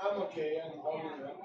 I'm okay. I'm holding up.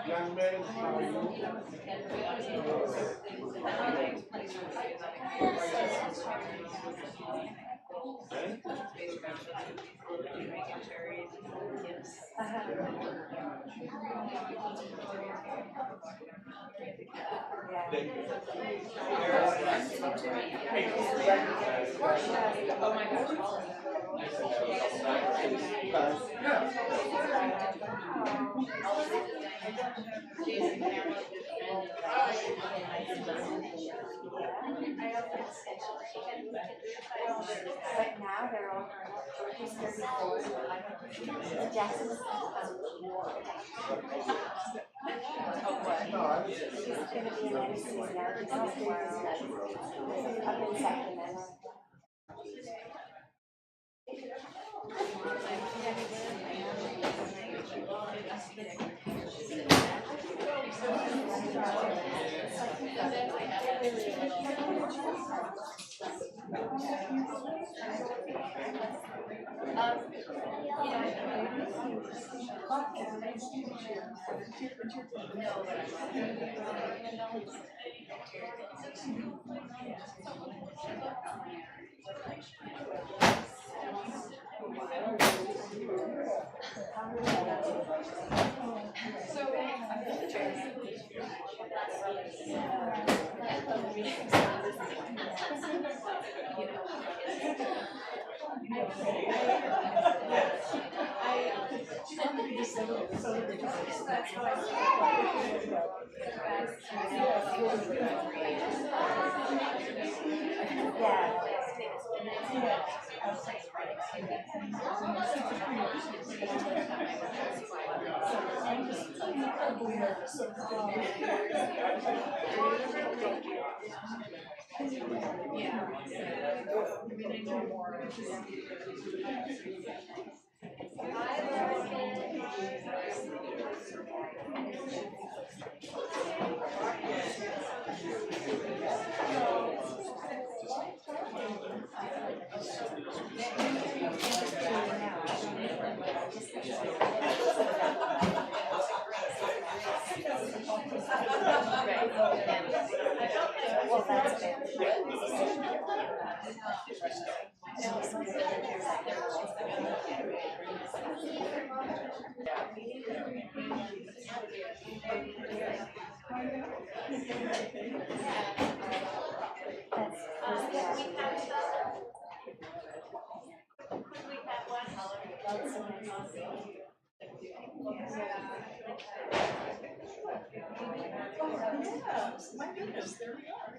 Young man, how are you? Oh my gosh. Right now they're all he's 34. Jackson's he's going to be in every season now. He's not doing his studies up in Sacramento. Well, that's good. My goodness, there we are.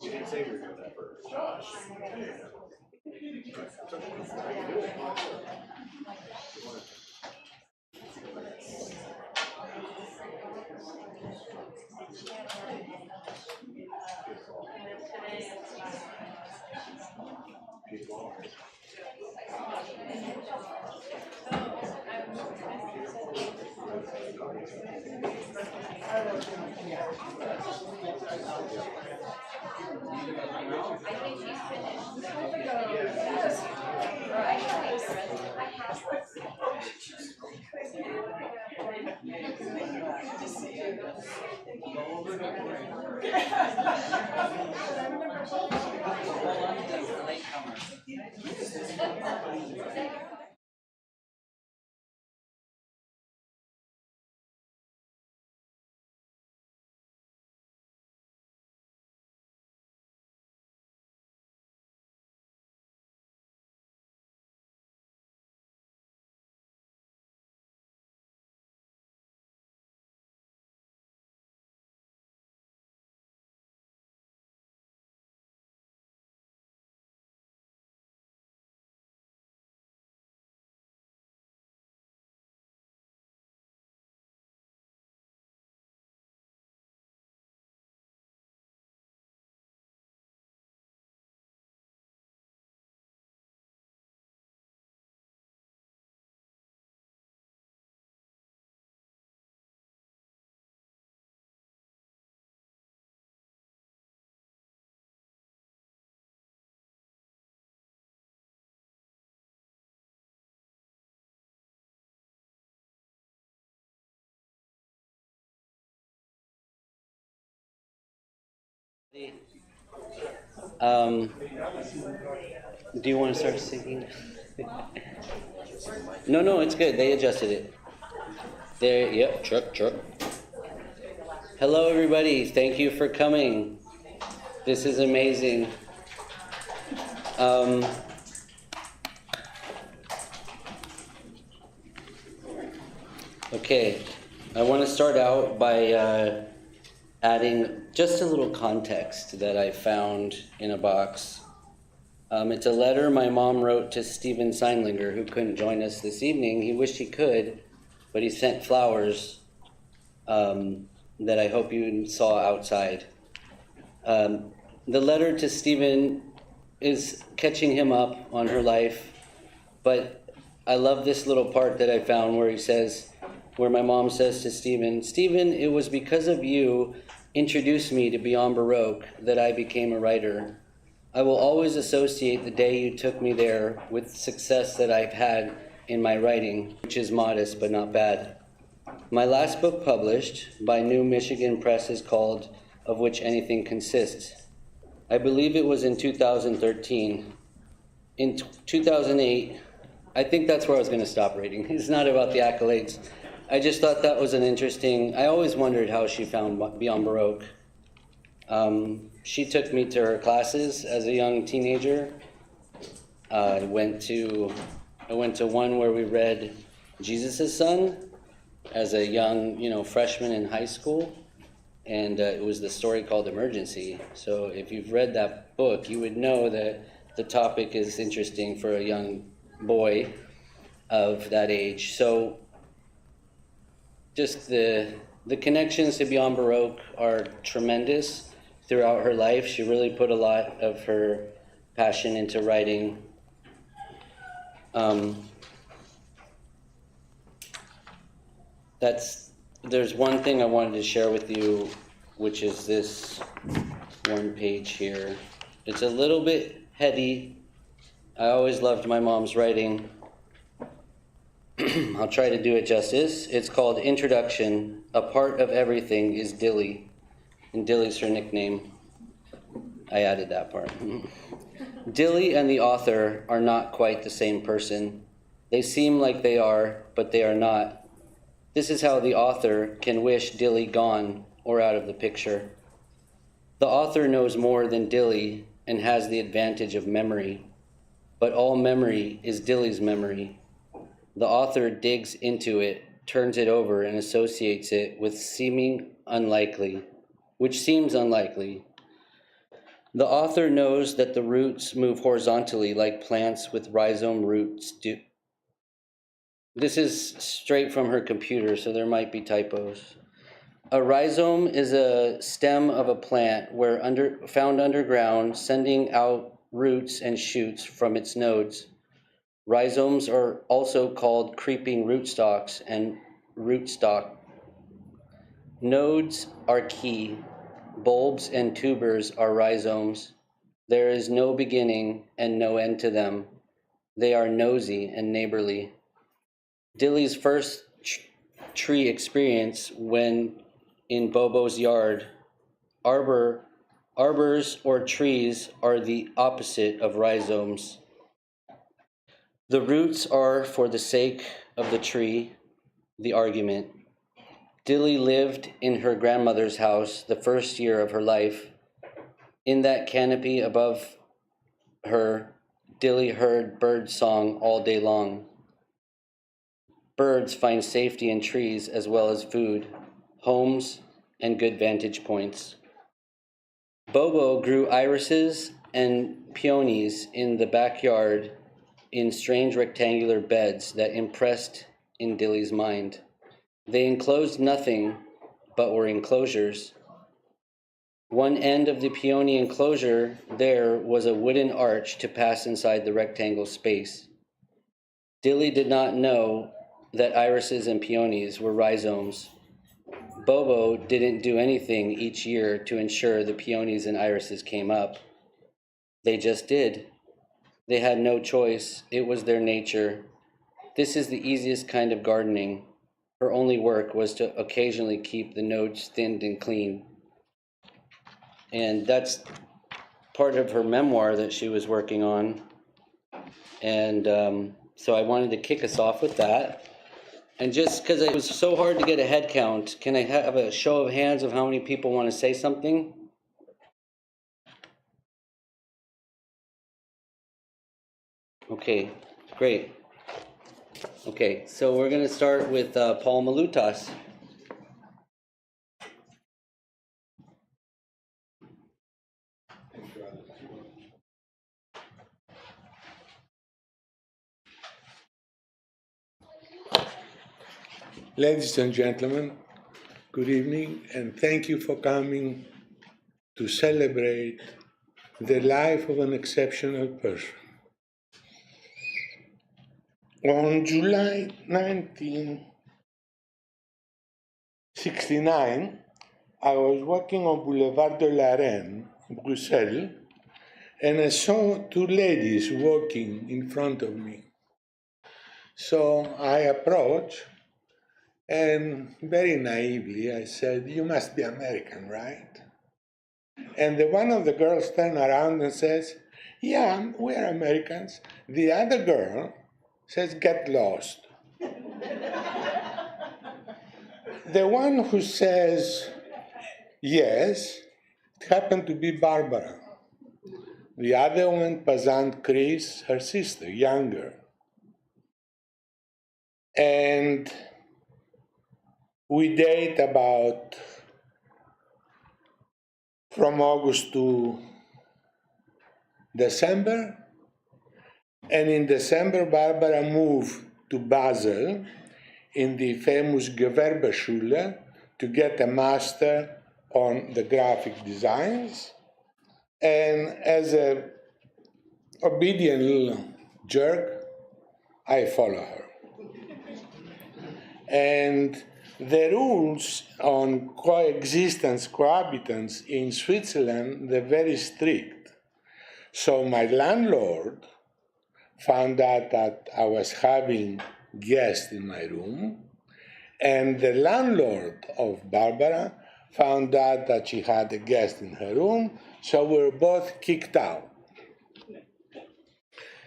You didn't say we were doing that first. Josh. Do you want to start singing? No, it's good. They adjusted it. There, yep, truck. Hello, everybody. Thank you for coming. This is amazing. Okay, I want to start out by adding just a little context that I found in a box. It's a letter my mom wrote to Stephen Seinlinger, who couldn't join us this evening. He wished he could, but he sent flowers that I hope you saw outside. The letter to Stephen is catching him up on her life, but I love this little part that I found where my mom says to Stephen, "Stephen, it was because of you introduced me to Beyond Baroque that I became a writer. I will always associate the day you took me there with success that I've had in my writing, which is modest but not bad. My last book published by New Michigan Press is called Of Which Anything Consists. I believe it was in 2013. In 2008, I think that's where I was going to stop reading. It's not about the accolades. I just thought that was I always wondered how she found Beyond Baroque. She took me to her classes as a young teenager. I went to one where we read Jesus' Son as a young, freshman in high school. And it was the story called Emergency. So if you've read that book, you would know that the topic is interesting for a young boy of that age. So just the connections to Beyond Baroque are tremendous throughout her life. She really put a lot of her passion into writing. There's one thing I wanted to share with you, which is this one page here. It's a little bit heady. I always loved my mom's writing. I'll try to do it justice. It's called Introduction. A part of everything is Dilly. And Dilly's her nickname. I added that part. Dilly and the author are not quite the same person. They seem like they are, but they are not. This is how the author can wish Dilly gone or out of the picture. The author knows more than Dilly and has the advantage of memory, but all memory is Dilly's memory. The author digs into it, turns it over, and associates it with which seems unlikely. The author knows that the roots move horizontally like plants with rhizome roots do. This is straight from her computer, so there might be typos. A rhizome is a stem of a plant found underground, sending out roots and shoots from its nodes. Rhizomes are also called creeping rootstocks and rootstock. Nodes are key. Bulbs and tubers are rhizomes. There is no beginning and no end to them. They are nosy and neighborly. Dilly's first tree experience when in Bobo's yard. Arbors or trees are the opposite of rhizomes. The roots are for the sake of the tree, the argument. Dilly lived in her grandmother's house the first year of her life. In that canopy above her, Dilly heard bird song all day long. Birds find safety in trees as well as food, homes, and good vantage points. Bobo grew irises and peonies in the backyard in strange rectangular beds that impressed in Dilly's mind. They enclosed nothing, but were enclosures. One end of the peony enclosure there was a wooden arch to pass inside the rectangle space. Dilly did not know that irises and peonies were rhizomes. Bobo didn't do anything each year to ensure the peonies and irises came up. They just did. They had no choice. It was their nature. This is the easiest kind of gardening. Her only work was to occasionally keep the nodes thinned and clean. And that's part of her memoir that she was working on. And so I wanted to kick us off with that. And just because it was so hard to get a head count, can I have a show of hands of how many people want to say something? Okay, great. Okay, so we're going to start with Paul Maloutas. Ladies and gentlemen, good evening, and thank you for coming to celebrate the life of an exceptional person. On July 1969, I was walking on Boulevard de la Reine, Bruxelles, and I saw two ladies walking in front of me. So I approached, and very naively I said, "You must be American, right?" And one of the girls turned around and says, "Yeah, we're Americans." The other girl says, "Get lost." The one who says yes happened to be Barbara. The other one was Aunt Chris, her sister, younger. And we date about from August to December. And in December, Barbara moved to Basel in the famous Gerwerbeshcule to get a master on the graphic designs. And as an obedient little jerk, I follow her. And the rules on cohabitance in Switzerland, they're very strict. So my landlord found out that I was having guests in my room, and the landlord of Barbara found out that she had a guest in her room, so we were both kicked out.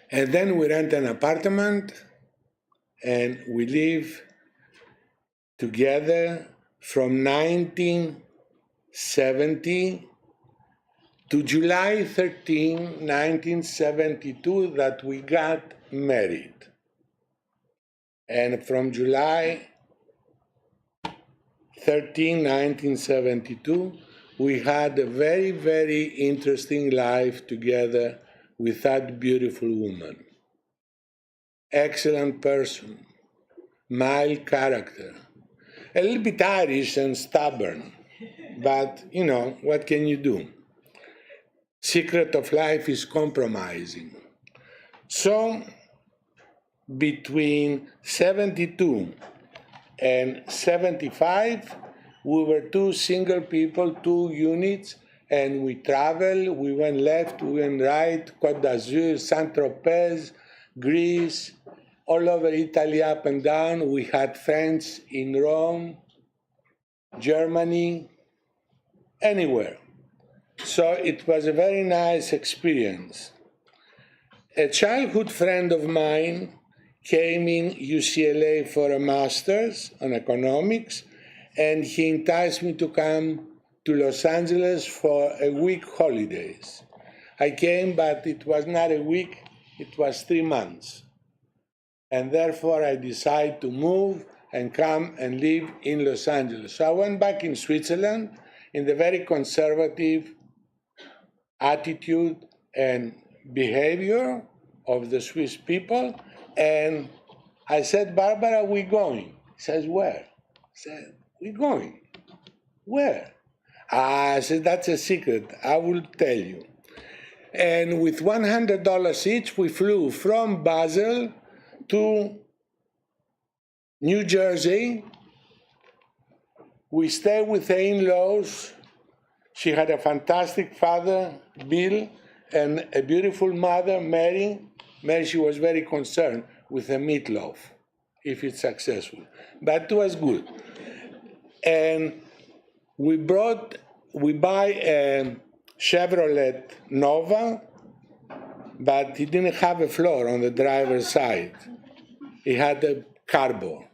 And then we rent an apartment, and we live together from 1970 to July 13, 1972, that we got married. And from July 13, 1972, we had a very, very interesting life together with that beautiful woman. Excellent person, mild character, a little bit Irish and stubborn, but you know, what can you do? Secret of life is compromising. So, between 72 and 75, we were two single people, two units, and we traveled. We went left, we went right, Côte d'Azur, Saint-Tropez, Greece, all over Italy, up and down. We had friends in Rome, Germany, anywhere. So it was a very nice experience. A childhood friend of mine came in UCLA for a master's on economics, and he enticed me to come to Los Angeles for a week holidays. I came, but it was not a week, it was 3 months. And therefore I decided to move and come and live in Los Angeles. So I went back in Switzerland in the very conservative attitude and behavior of the Swiss people. And I said, "Barbara, we're going." He says, "Where?" I said, "We're going." "Where?" I said, "That's a secret. I will tell you." And with $100 each, we flew from Basel to New Jersey. We stayed with the in-laws. She had a fantastic father, Bill, and a beautiful mother, Mary. Mary, she was very concerned with the meatloaf, if it's successful. But it was good. And we buy a Chevrolet Nova, but it didn't have a floor on the driver's side. It had a cardboard.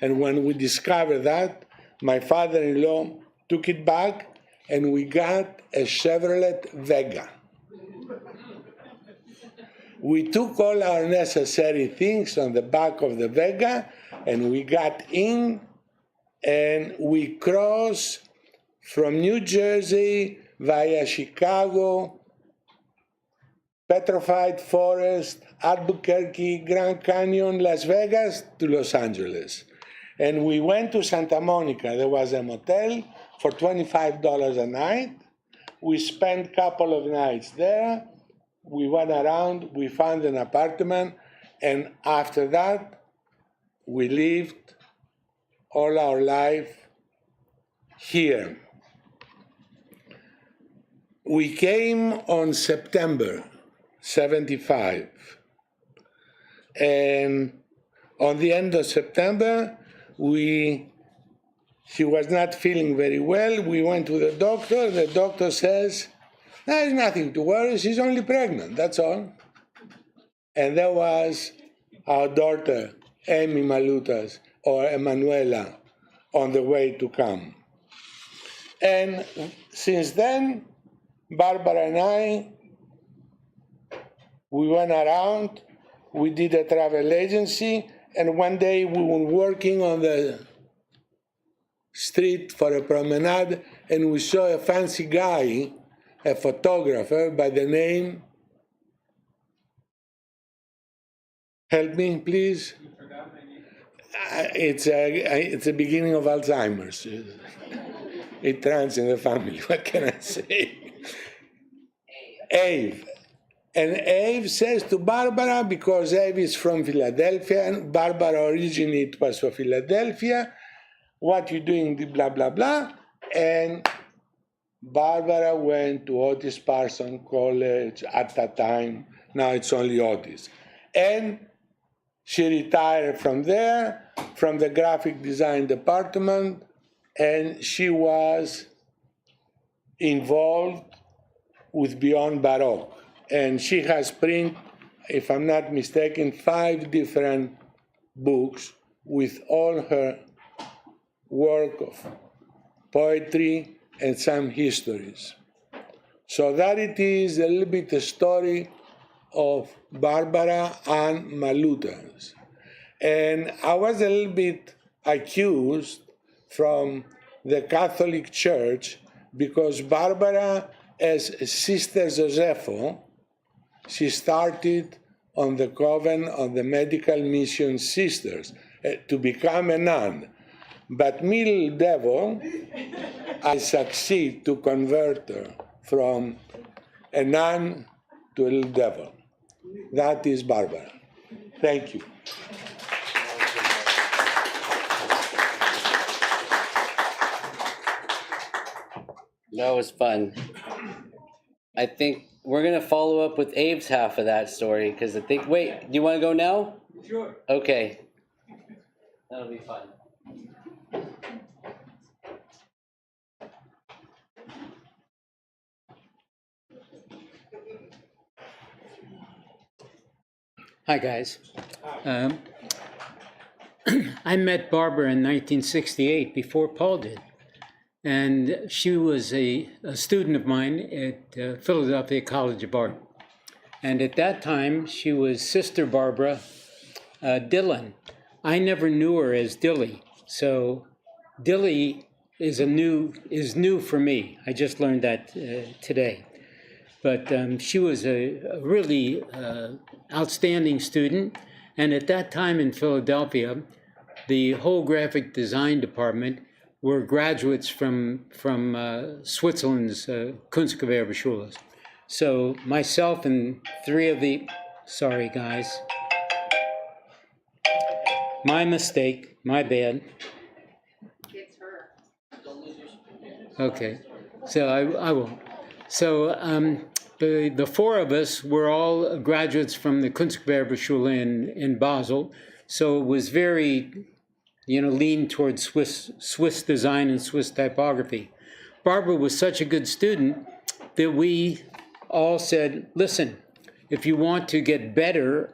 And when we discovered that, my father-in-law took it back, and we got a Chevrolet Vega. we took all our necessary things on the back of the Vega, and we got in, and we crossed from New Jersey via Chicago, Petrified Forest, Albuquerque, Grand Canyon, Las Vegas to Los Angeles. And we went to Santa Monica. There was a motel for $25 a night. We spent a couple of nights there. We went around, we found an apartment, and after that, we lived all our life here. We came on September 75. And on the end of September, she was not feeling very well. We went to the doctor. The doctor says, there's nothing to worry. She's only pregnant, that's all. And there was our daughter, Amy Maloutas, or Emanuela, on the way to come. And since then, Barbara and I, we went around, we did a travel agency, and one day we were working on the street for a promenade, and we saw a fancy guy, a photographer by the name, help me please? It's a beginning of Alzheimer's. It runs in the family, what can I say? Abe. And Abe says to Barbara, because Abe is from Philadelphia, and Barbara originally was from Philadelphia, what you doing, blah, blah, blah. And Barbara went to Otis Parsons College at that time. Now it's only Otis. And she retired from there, from the graphic design department, and she was involved with Beyond Baroque. And she has printed, if I'm not mistaken, 5 different books with all her work of poetry and some histories. So that it is a little bit the story of Barbara and Maloutas. And I was a little bit accused from the Catholic Church because Barbara, as Sister Josepho, she started on the Coven of the Medical Mission Sisters to become a nun. But me, little devil, I succeed to convert her from a nun to a little devil. That is Barbara. Thank you. That was fun. I think we're going to follow up with Abe's half of that story because I think, wait, do you want to go now? Sure. Okay. That'll be fun. Hi, guys. I met Barbara in 1968 before Paul did. And she was a student of mine at Philadelphia College of Art. And at that time, she was Sister Barbara Dillon. I never knew her as Dilly. So Dilly is new for me. I just learned that today. But she was a really outstanding student. And at that time in Philadelphia, the whole graphic design department were graduates from Switzerland's Kunstgewerbeschule. So myself and 3 of the, sorry guys, my mistake, my bad. It's her. Okay, so I won't. So the 4 of us were all graduates from the Kunstgewerbeschule in Basel. So it was very, lean towards Swiss design and Swiss typography. Barbara was such a good student that we all said, listen, if you want to get better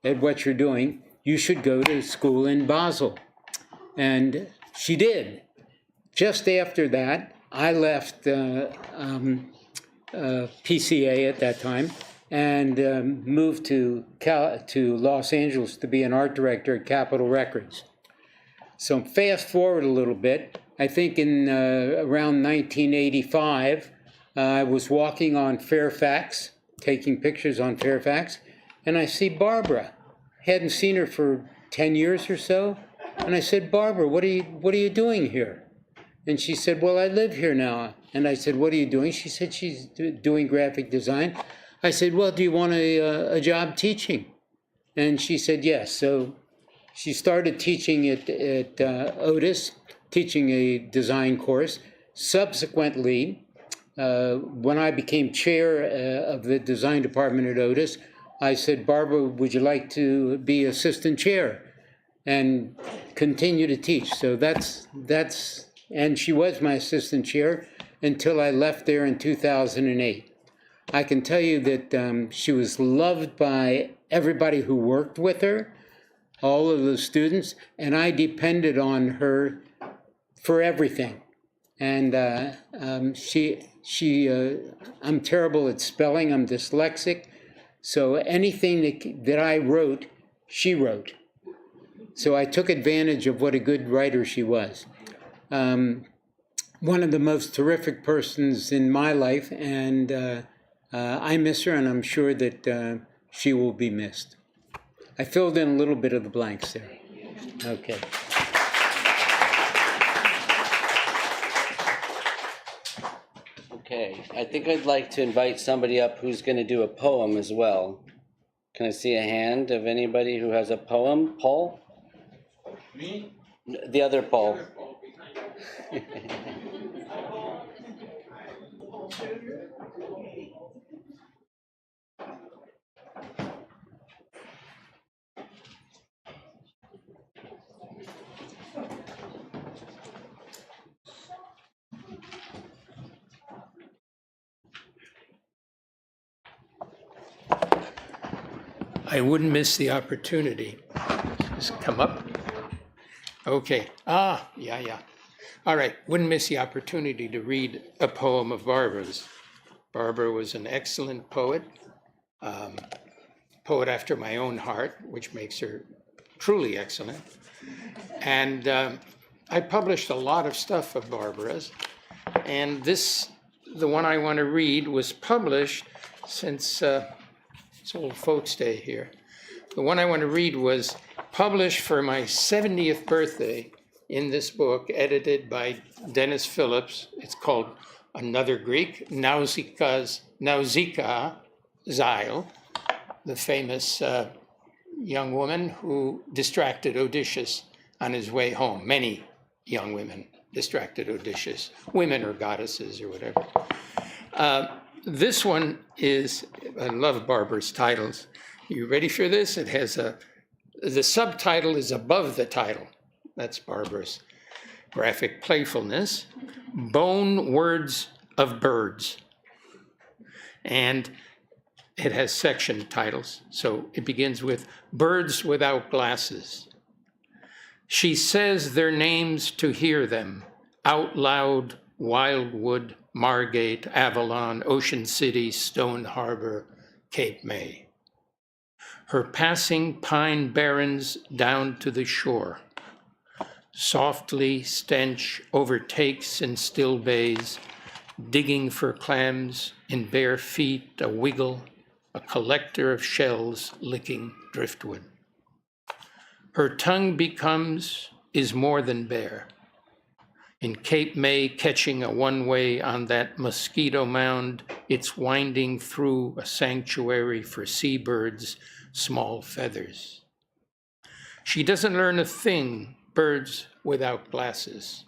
at what you're doing, you should go to school in Basel. And she did. Just after that, I left PCA at that time, and moved to Los Angeles to be an art director at Capitol Records. So fast forward a little bit, I think in around 1985, I was walking on Fairfax, taking pictures on Fairfax, and I see Barbara. Hadn't seen her for 10 years or so. And I said, Barbara, what are you doing here? And she said, well, I live here now. And I said, what are you doing? She said, she's doing graphic design. I said, well, do you want a job teaching? And she said, yes. So she started teaching at Otis, teaching a design course. Subsequently, when I became chair of the design department at Otis, I said, Barbara, would you like to be assistant chair and continue to teach? So and she was my assistant chair until I left there in 2008. I can tell you that she was loved by everybody who worked with her, all of the students, and I depended on her for everything. And I'm terrible at spelling, I'm dyslexic, so anything that I wrote, she wrote. So I took advantage of what a good writer she was. One of the most terrific persons in my life, and I miss her, and I'm sure that she will be missed. I filled in a little bit of the blanks there. Okay. Okay, I think I'd like to invite somebody up who's going to do a poem as well. Can I see a hand of anybody who has a poem? Paul? Me? The other Paul. I wouldn't miss the opportunity. Just come up. Okay. Yeah. All right. Wouldn't miss the opportunity to read a poem of Barbara's. Barbara was an excellent poet, poet after my own heart, which makes her truly excellent. And I published a lot of stuff of Barbara's. And the one I want to read, was published since it's Old Folks' Day here. The one I want to read was published for my 70th birthday in this book, edited by Dennis Phillips. It's called Another Greek, Nausicaa Zeil, the famous young woman who distracted Odysseus on his way home. Many young women distracted Odysseus, women or goddesses or whatever. This one is, I love Barbara's titles. You ready for this? It has the subtitle is above the title. That's Barbara's graphic playfulness. Bone Words of Birds. And it has section titles. So it begins with Birds Without Glasses. She says their names to hear them, out loud, Wildwood, Margate, Avalon, Ocean City, Stone Harbor, Cape May. Her passing pine barrens down to the shore. Softly stench overtakes in still bays, digging for clams in bare feet, a wiggle, a collector of shells licking driftwood. Her tongue is more than bare. In Cape May, catching a one-way on that mosquito mound, it's winding through a sanctuary for seabirds, small feathers. She doesn't learn a thing, birds without glasses.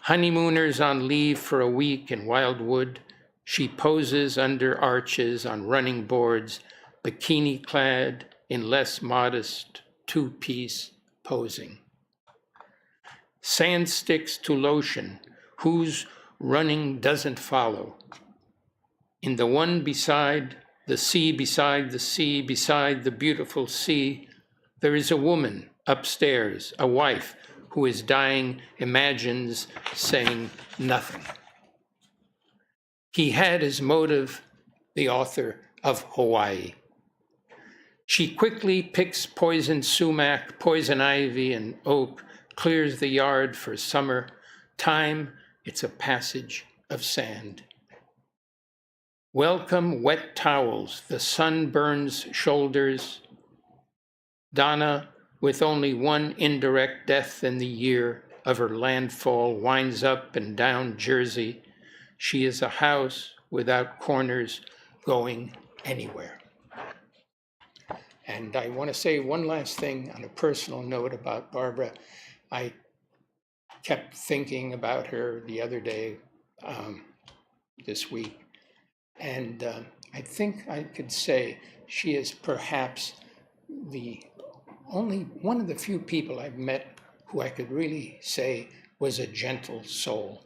Honeymooners on leave for a week in Wildwood, she poses under arches on running boards, bikini-clad in less modest two-piece posing. Sand sticks to lotion, whose running doesn't follow. In the one beside the sea, beside the sea, beside the beautiful sea, there is a woman upstairs, a wife who is dying, imagines saying nothing. He had his motive, the author, of Hawaii. She quickly picks poison sumac, poison ivy, and oak, clears the yard for summer. Time, it's a passage of sand. Welcome wet towels, the sun burns shoulders. Donna, with only one indirect death in the year of her landfall, winds up and down Jersey. She is a house without corners going anywhere. And I want to say one last thing on a personal note about Barbara. I kept thinking about her the other day, this week, and I think I could say she is perhaps the only one of the few people I've met who I could really say was a gentle soul.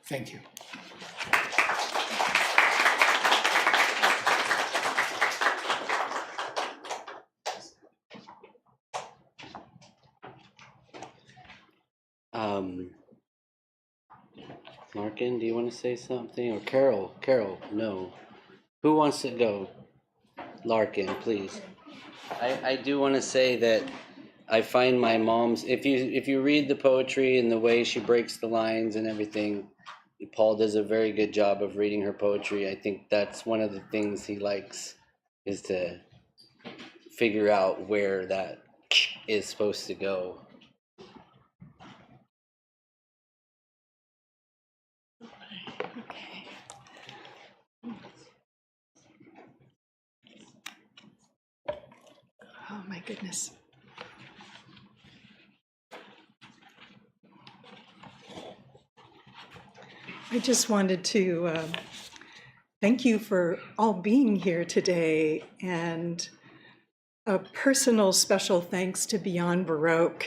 Thank you. Larkin, do you want to say something? Or Carol? Carol, no. Who wants to go? Larkin, please. I do want to say that I find my mom's, if you read the poetry and the way she breaks the lines and everything, Paul does a very good job of reading her poetry. I think that's one of the things he likes, is to figure out where that is supposed to go. Oh my goodness. I just wanted to thank you for all being here today, and a personal special thanks to Beyond Baroque,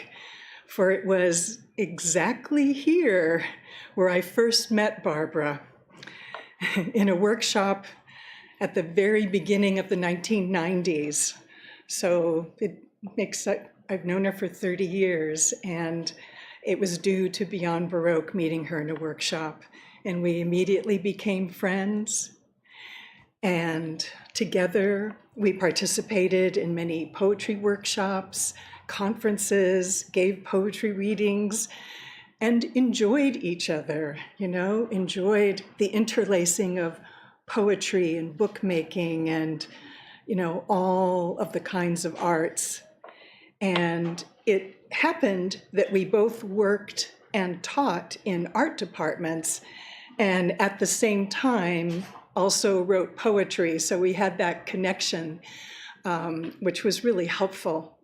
for it was exactly here where I first met Barbara, in a workshop at the very beginning of the 1990s. So it makes, I've known her for 30 years, and it was due to Beyond Baroque meeting her in a workshop. And we immediately became friends. And together we participated in many poetry workshops, conferences, gave poetry readings, and enjoyed each other, enjoyed the interlacing of poetry and bookmaking and all of the kinds of arts. And it happened that we both worked and taught in art departments, and at the same time also wrote poetry. So we had that connection, which was really helpful.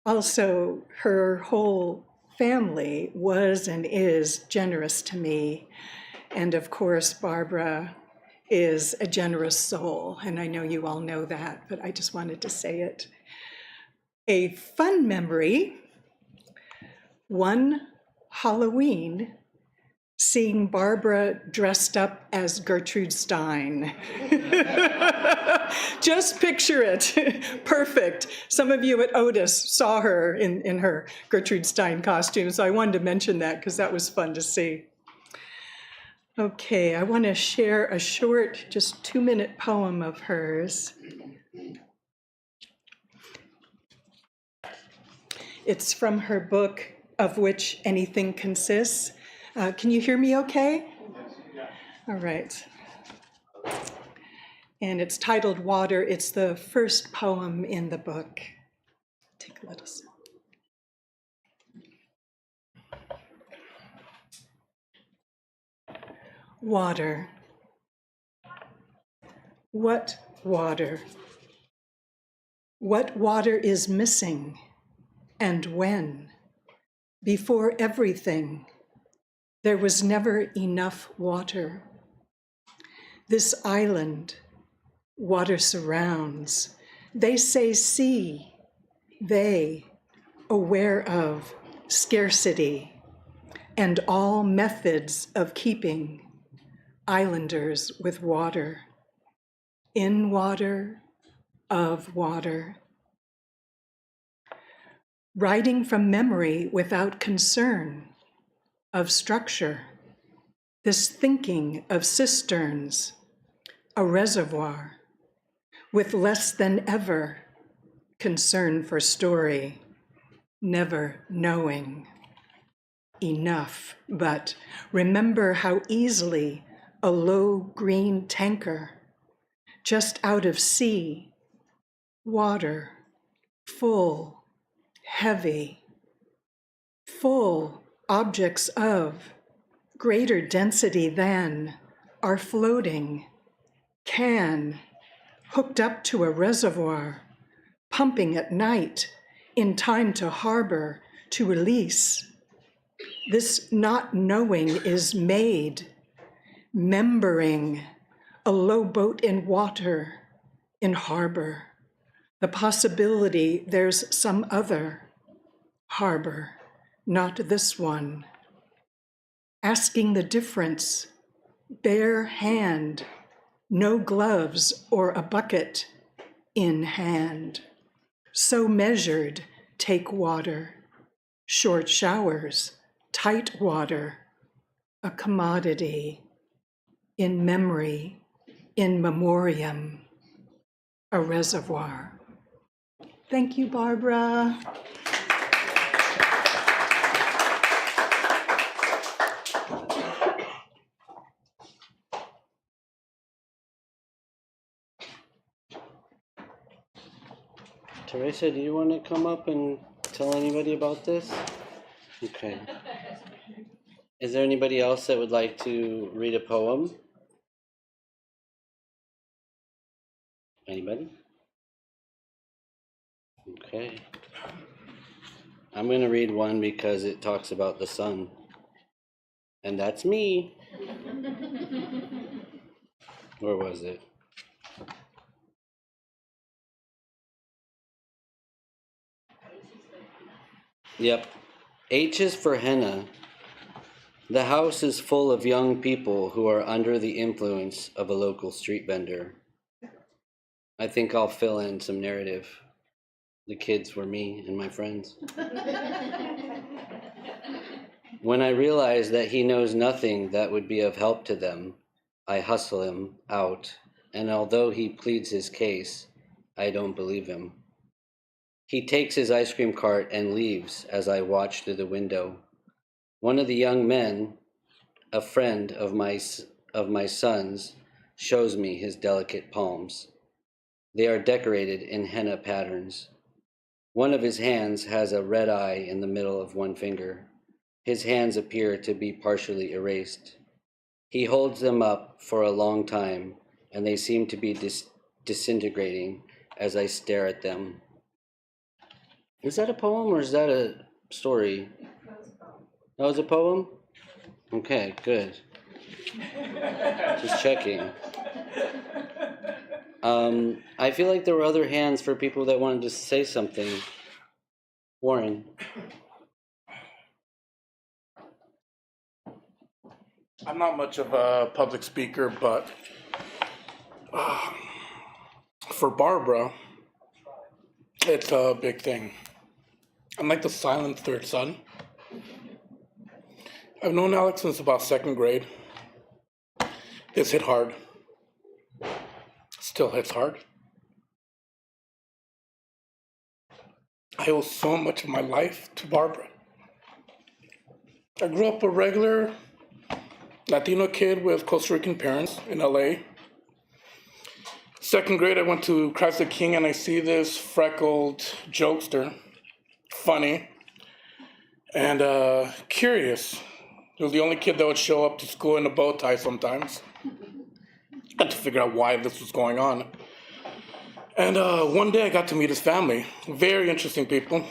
Also, her whole family was and is generous to me. And of course, Barbara is a generous soul, and I know you all know that, but I just wanted to say it. A fun memory, one Halloween, seeing Barbara dressed up as Gertrude Stein. Just picture it, perfect. Some of you at Otis saw her in her Gertrude Stein costume, so I wanted to mention that because that was fun to see. Okay, I want to share a short, just 2-minute poem of hers. It's from her book, Of Which Anything Consists. Can you hear me okay? All right. And it's titled Water. It's the first poem in the book. Take a little sip. Water. What water? What water is missing, and when? Before everything, there was never enough water. This island, water surrounds. They say sea, they, aware of scarcity and all methods of keeping islanders with water, in water, of water. Writing from memory without concern of structure. this thinking of cisterns, a reservoir, with less than ever concern for story, never knowing enough, but remember how easily a low green tanker, just out of sea, water, full, heavy, full objects of greater density than are floating, hooked up to a reservoir, pumping at night in time to harbor, to release. This not knowing is made, membering a low boat in water, in harbor. The possibility there's some other harbor, not this one. Asking the difference, bare hand, no gloves or a bucket in hand. So measured, take water, short showers, tight water, a commodity, in memory, in memoriam, a reservoir. Thank you, Barbara. Teresa, do you want to come up and tell anybody about this? Okay. Is there anybody else that would like to read a poem? Anybody? Okay. I'm going to read one because it talks about the sun. And that's me. Where was it? Yep. H is for henna. The house is full of young people who are under the influence of a local street vendor. I think I'll fill in some narrative. The kids were me and my friends. When I realize that he knows nothing that would be of help to them, I hustle him out, and although he pleads his case, I don't believe him. He takes his ice cream cart and leaves as I watch through the window. One of the young men, a friend of my son's, shows me his delicate palms. They are decorated in henna patterns. One of his hands has a red eye in the middle of one finger. His hands appear to be partially erased. He holds them up for a long time, and they seem to be disintegrating as I stare at them. Is that a poem or is that a story? That was a poem? Okay, good. Just checking. I feel like there were other hands for people that wanted to say something. Warren. I'm not much of a public speaker, but for Barbara, it's a big thing. I'm like the silent third son. I've known Alex since about second grade. This hit hard. Still hits hard. I owe so much of my life to Barbara. I grew up a regular Latino kid with Costa Rican parents in LA. Second grade, I went to Christ the King and I see this freckled jokester, funny, and curious. He was the only kid that would show up to school in a bow tie sometimes. I had to figure out why this was going on. And one day I got to meet his family. Very interesting people.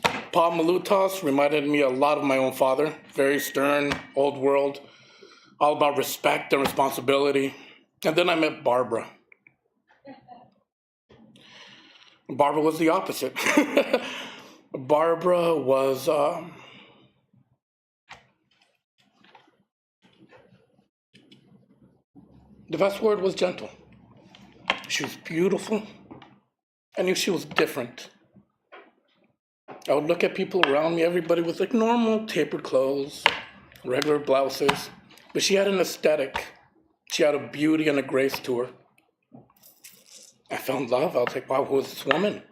Pa Maloutas reminded me a lot of my own father. Very stern, old world, all about respect and responsibility. And then I met Barbara. Barbara was the opposite. Barbara was the best word was gentle. She was beautiful. I knew she was different. I would look at people around me, everybody with like normal tapered clothes, regular blouses. But she had an aesthetic. She had a beauty and a grace to her. I fell in love. I was like, wow, who is this woman?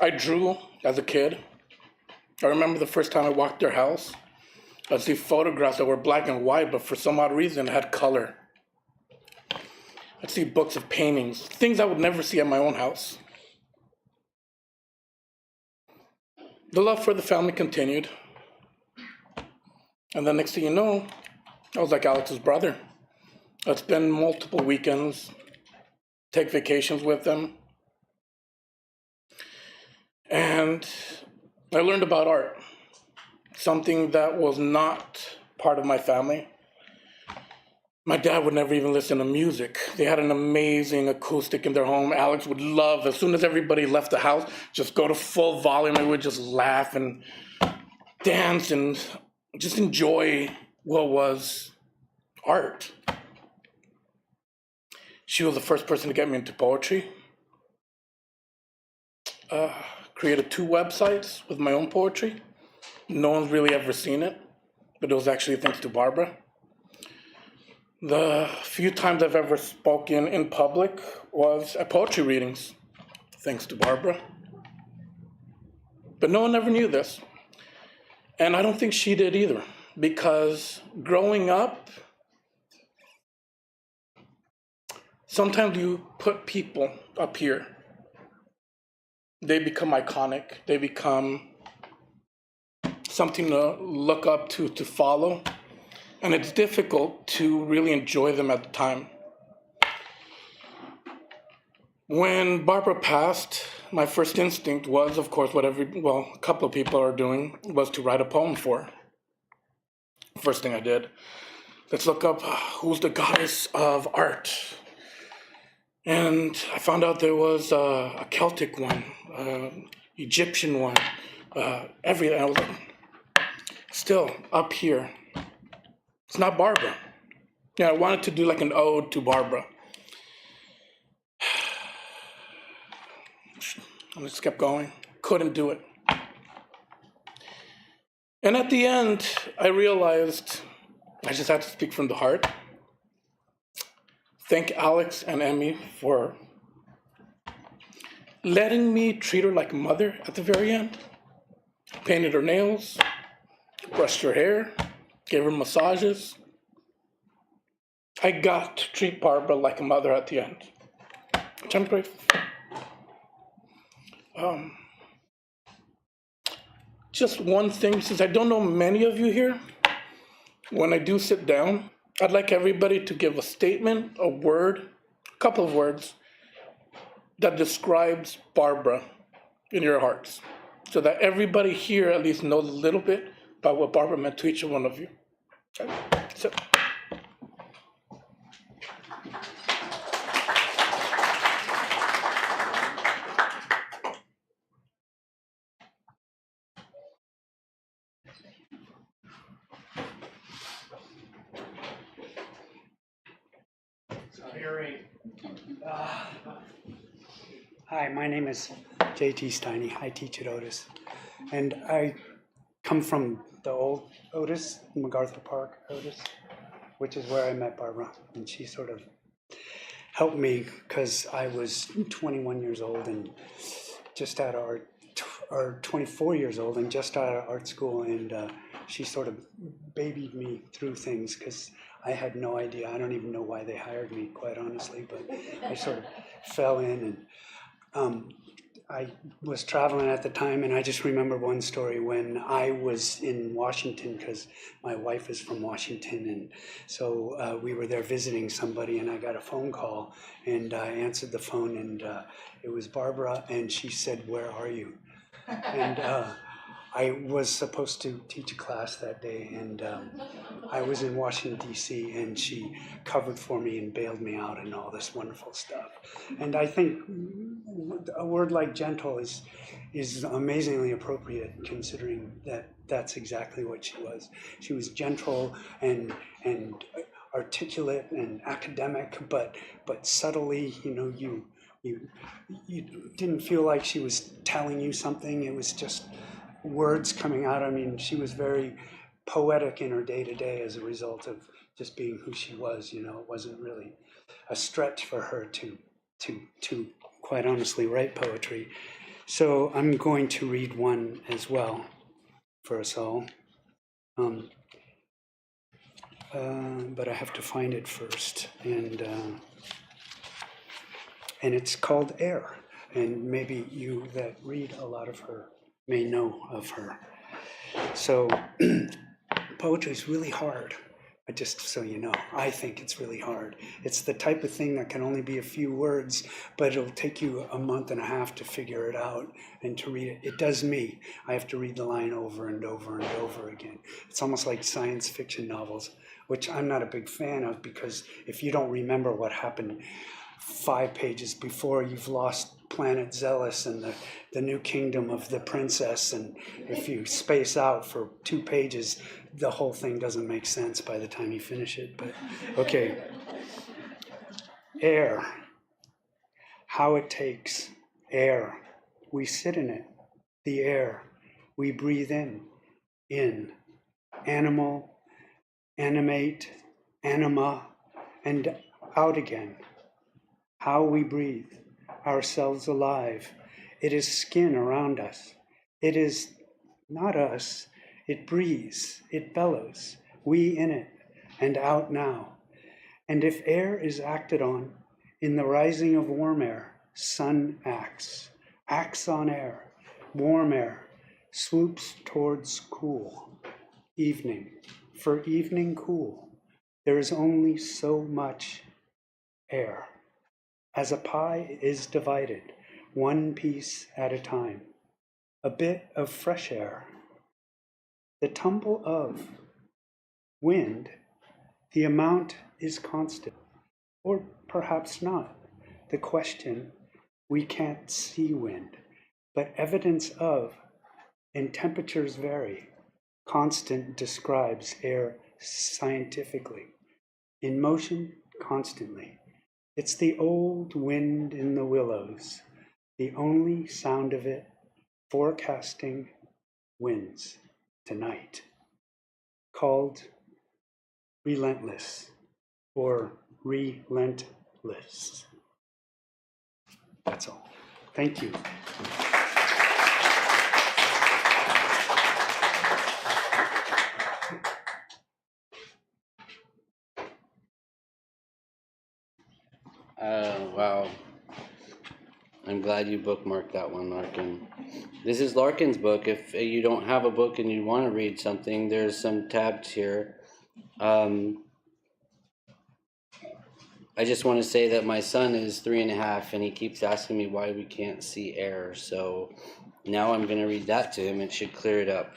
I drew as a kid. I remember the first time I walked their house. I'd see photographs that were black and white, but for some odd reason had color. I'd see books of paintings, things I would never see at my own house. The love for the family continued. And then next thing you know, I was like Alex's brother. I'd spend multiple weekends, take vacations with them. And I learned about art, something that was not part of my family. My dad would never even listen to music. They had an amazing acoustic in their home. Alex would love, as soon as everybody left the house, just go to full volume and we would just laugh and dance and just enjoy what was art. She was the first person to get me into poetry. Created 2 websites with my own poetry. No one's really ever seen it, but it was actually thanks to Barbara. The few times I've ever spoken in public was at poetry readings, thanks to Barbara. But no one ever knew this. And I don't think she did either, because growing up, sometimes you put people up here. They become iconic. They become something to look up to follow. And it's difficult to really enjoy them at the time. When Barbara passed, my first instinct was, of course, what a couple of people are doing, was to write a poem for her. First thing I did, let's look up who's the goddess of art. And I found out there was a Celtic one, Egyptian one, everything. I was like, still up here. It's not Barbara. Yeah, I wanted to do like an ode to Barbara. I just kept going. Couldn't do it. And at the end, I realized I just had to speak from the heart. Thank Alex and Emmy for letting me treat her like a mother at the very end. Painted her nails, brushed her hair, gave her massages. I got to treat Barbara like a mother at the end, which I'm grateful for. Just one thing, since I don't know many of you here, when I do sit down, I'd like everybody to give a statement, a word, a couple of words that describes Barbara in your hearts, so that everybody here at least knows a little bit about what Barbara meant to each one of you. Okay? So. Hi, my name is J.T. Steiny. I teach at Otis. And I come from the old Otis, MacArthur Park Otis, which is where I met Barbara. And she sort of helped me because I was 21 years old and just out of art, or 24 years old and just out of art school. And she sort of babied me through things because I had no idea. I don't even know why they hired me, quite honestly, but I sort of fell in. And I was traveling at the time, and I just remember one story when I was in Washington, because my wife is from Washington, and so we were there visiting somebody, and I got a phone call, and I answered the phone, and it was Barbara, and she said, "Where are you?" And I was supposed to teach a class that day, and I was in Washington, D.C., and she covered for me and bailed me out and all this wonderful stuff. And I think a word like gentle is amazingly appropriate, considering that that's exactly what she was. She was gentle and articulate and academic, but subtly, you didn't feel like she was telling you something. It was just words coming out. I mean, she was very poetic in her day-to-day as a result of just being who she was. You know, it wasn't really a stretch for her to quite honestly write poetry. So I'm going to read one as well for us all. But I have to find it first, and it's called Air, and maybe you that read a lot of her may know of her. So poetry is really hard, but just so you know, I think it's really hard. It's the type of thing that can only be a few words, but it'll take you a month and a half to figure it out and to read it. It does me. I have to read the line over and over and over again. It's almost like science fiction novels, which I'm not a big fan of, because if you don't remember what happened 5 pages before, you've lost Planet Zealous and the new kingdom of the princess, and if you space out for 2 pages, the whole thing doesn't make sense by the time you finish it. But okay. Air. How it takes air. We sit in it. The air. We breathe in. Animal, animate, anima, and out again. How we breathe, ourselves alive. It is skin around us. It is not us. It breathes, it bellows, we in it, and out now. And if air is acted on, in the rising of warm air, sun acts on air, warm air, swoops towards cool. Evening, for evening cool, there is only so much air. As a pie is divided, one piece at a time, a bit of fresh air. The tumble of wind, the amount is constant, or perhaps not. The question, we can't see wind, but evidence of, and temperatures vary. Constant describes air scientifically. In motion, constantly. It's the old wind in the willows, the only sound of it, forecasting winds tonight, called relentless or relentless. That's all. Thank you. Wow. I'm glad you bookmarked that one, Larkin. This is Larkin's book. If you don't have a book and you want to read something, there's some tabs here. I just want to say that my son is 3.5 and he keeps asking me why we can't see air. So now I'm going to read that to him. It should clear it up.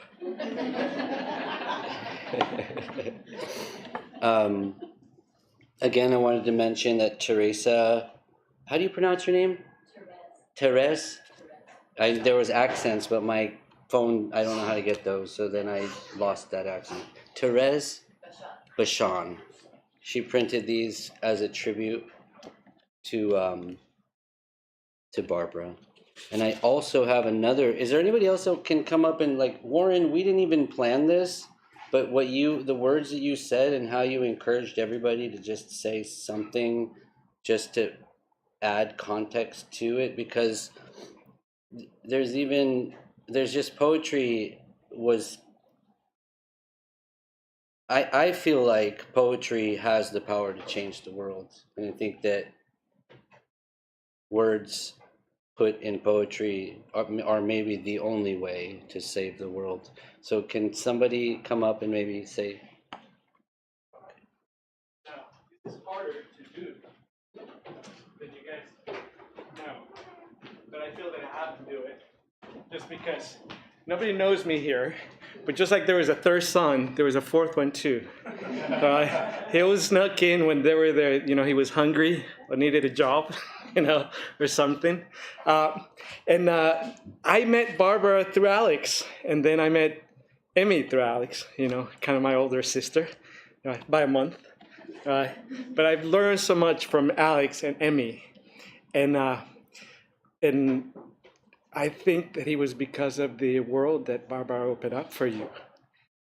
Again, I wanted to mention that Teresa, how do you pronounce her name? Therese. There was accents, but my phone, I don't know how to get those, so then I lost that accent. Therese Bashan. She printed these as a tribute to Barbara. And I also have another. Is there anybody else that can come up and, like, Warren, we didn't even plan this, but the words that you said and how you encouraged everybody to just say something just to add context to it, because there's just poetry was, I feel like poetry has the power to change the world. And I think that words put in poetry are maybe the only way to save the world. So can somebody come up and maybe say? Now, it's harder to do than you guys know, but I feel that I have to do it just because nobody knows me here. But just like there was a third son, there was a fourth one too. He was snuck in when they were there. You know, he was hungry or needed a job, or something. And I met Barbara through Alex, and then I met Emmy through Alex. Kind of my older sister, by a month. But I've learned so much from Alex and Emmy, and I think that it was because of the world that Barbara opened up for you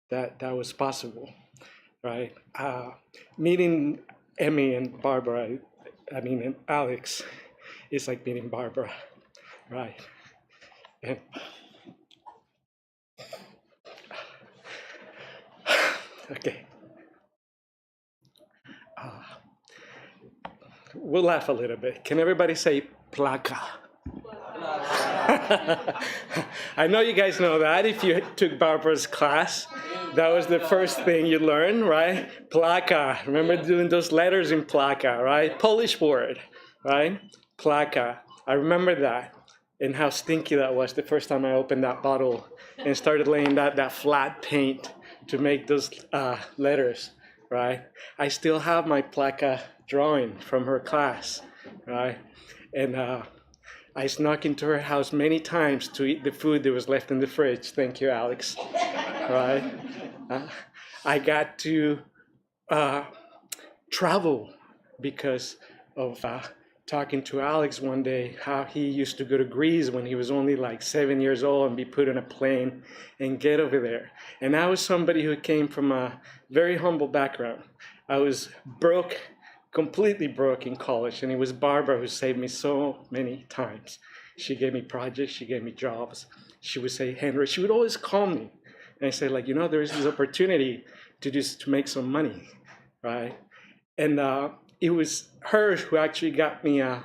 that was possible, right? Meeting Emmy and Barbara, and Alex, is like meeting Barbara, right? And okay. We'll laugh a little bit. Can everybody say placa? I know you guys know that. If you took Barbara's class, that was the first thing you learned, right? Placa. Remember doing those letters in placa, right? Polish word, right? Placa. I remember that and how stinky that was the first time I opened that bottle and started laying that flat paint to make those letters, right? I still have my placa drawing from her class, right? And I snuck into her house many times to eat the food that was left in the fridge. Thank you, Alex. Right? I got to travel because of talking to Alex one day, how he used to go to Greece when he was only like 7 years old and be put on a plane and get over there. And I was somebody who came from a very humble background. I was broke, completely broke in college, and it was Barbara who saved me so many times. She gave me projects, she gave me jobs. She would say, Henry, she would always call me. And I say, like, there's this opportunity to make some money, right? And it was her who actually got me a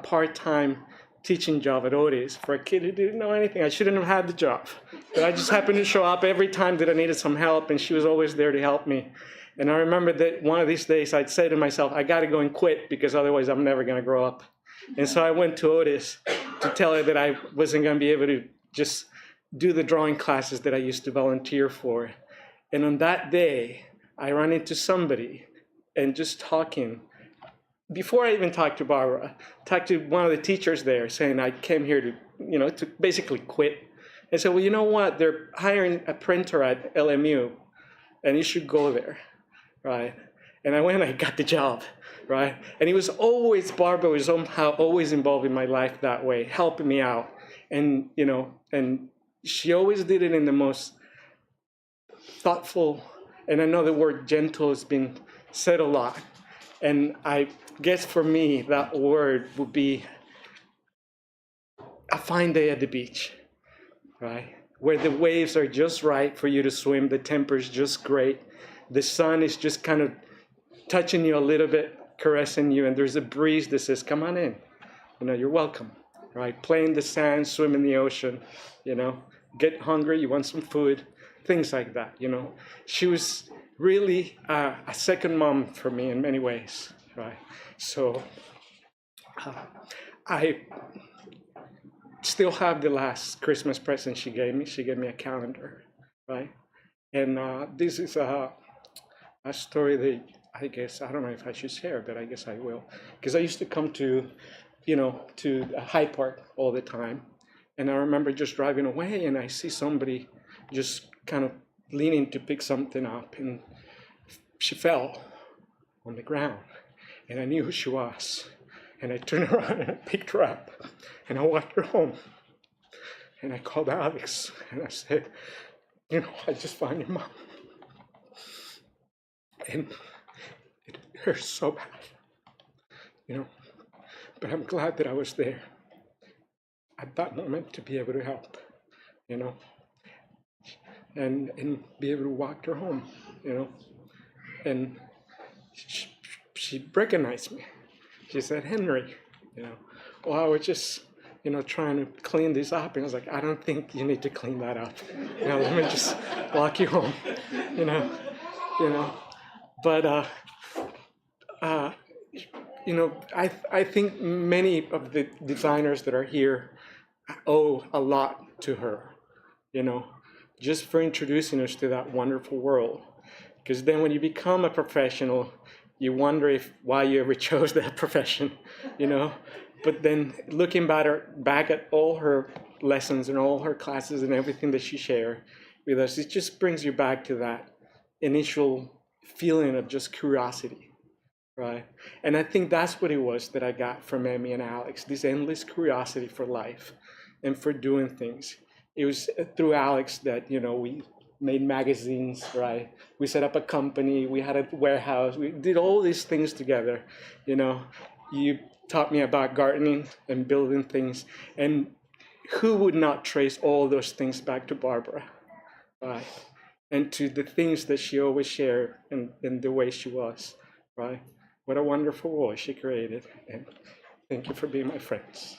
part-time teaching job at Otis for a kid who didn't know anything. I shouldn't have had the job, but I just happened to show up every time that I needed some help, and she was always there to help me. And I remember that one of these days I'd say to myself, I got to go and quit because otherwise I'm never going to grow up. And so I went to Otis to tell her that I wasn't going to be able to just do the drawing classes that I used to volunteer for. And on that day, I ran into somebody and just talking, before I even talked to Barbara, talked to one of the teachers there saying I came here to basically quit. And said, well, you know what? They're hiring a printer at LMU and you should go there. Right? And I went and I got the job, right? And it was always, Barbara was somehow always involved in my life that way, helping me out. And, and she always did it in the most thoughtful, and I know the word gentle has been said a lot. And I guess for me, that word would be a fine day at the beach, right? Where the waves are just right for you to swim, the temperature's just great. The sun is just kind of touching you a little bit, caressing you, and there's a breeze that says, come on in. You're welcome, right? Play in the sand, swim in the ocean, get hungry, you want some food, things like that, She was really a second mom for me in many ways, right? So I still have the last Christmas present she gave me. She gave me a calendar, right? And this is a story that I guess, I don't know if I should share, but I guess I will. Because I used to come to Hyde Park all the time. And I remember just driving away and I see somebody just kind of leaning to pick something up. And she fell on the ground. And I knew who she was. And I turned around and I picked her up. And I walked her home. And I called Alex and I said, I just found your mom. And it hurts so bad, but I'm glad that I was there at that moment to be able to help, and be able to walk her home, and she recognized me. She said, Henry, well, I was just, trying to clean this up. And I was like, I don't think you need to clean that up. Let me just walk you home, But, I think many of the designers that are here owe a lot to her, just for introducing us to that wonderful world. Because then when you become a professional, you wonder why you ever chose that profession, But then looking back at all her lessons and all her classes and everything that she shared with us, it just brings you back to that initial feeling of just curiosity, right? And I think that's what it was that I got from Emmy and Alex, this endless curiosity for life, and for doing things. It was through Alex that, we made magazines, right? We set up a company, we had a warehouse, we did all these things together. You taught me about gardening and building things, and who would not trace all those things back to Barbara, right? And to the things that she always shared and the way she was, right? What a wonderful world she created, and thank you for being my friends.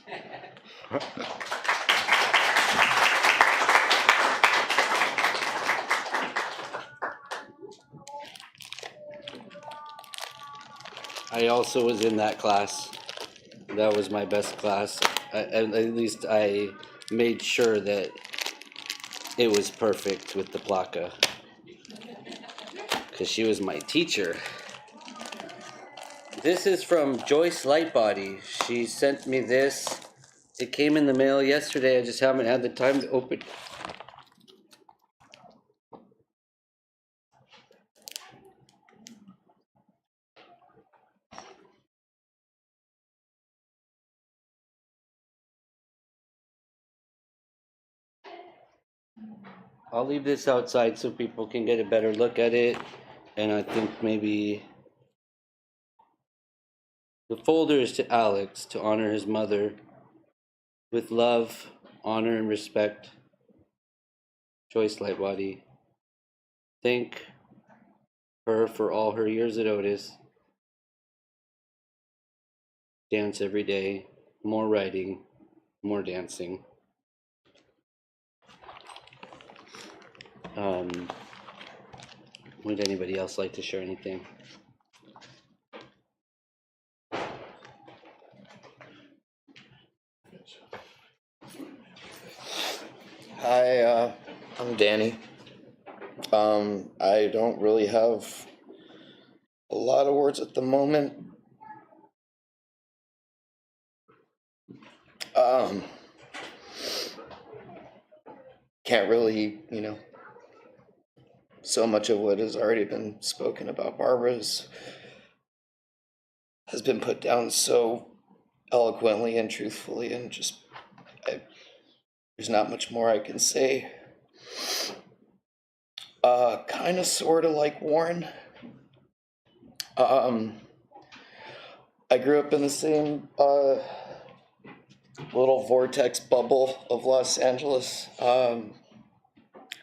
I also was in that class. That was my best class. At least I made sure that it was perfect with the placa, because she was my teacher. This is from Joyce Lightbody. She sent me this. It came in the mail yesterday. I just haven't had the time to open it. I'll leave this outside so people can get a better look at it. And I think maybe the folder is to Alex to honor his mother. With love, honor, and respect, Joyce Lightbody. Thank her for all her years at Otis. Dance every day, more writing, more dancing. Would anybody else like to share anything? Hi, I'm Danny. I don't really have a lot of words at the moment. Can't really, so much of what has already been spoken about Barbara's has been put down so eloquently and truthfully, and just there's not much more I can say. Kind of, sort of like Warren. I grew up in the same little vortex bubble of Los Angeles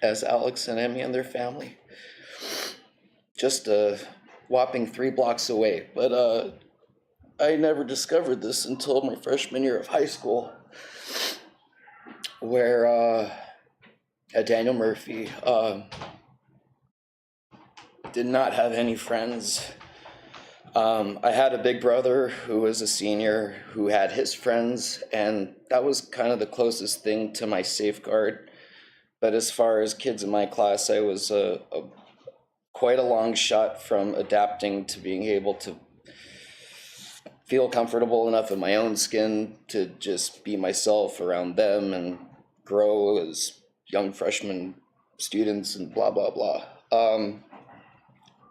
as Alex and Emmy and their family. Just a whopping 3 blocks away. But I never discovered this until my freshman year of high school, where at Daniel Murphy, did not have any friends. I had a big brother who was a senior who had his friends, and that was kind of the closest thing to my safeguard. But as far as kids in my class, I was quite a long shot from adapting to being able to feel comfortable enough in my own skin to just be myself around them and grow as young freshman students and blah, blah, blah.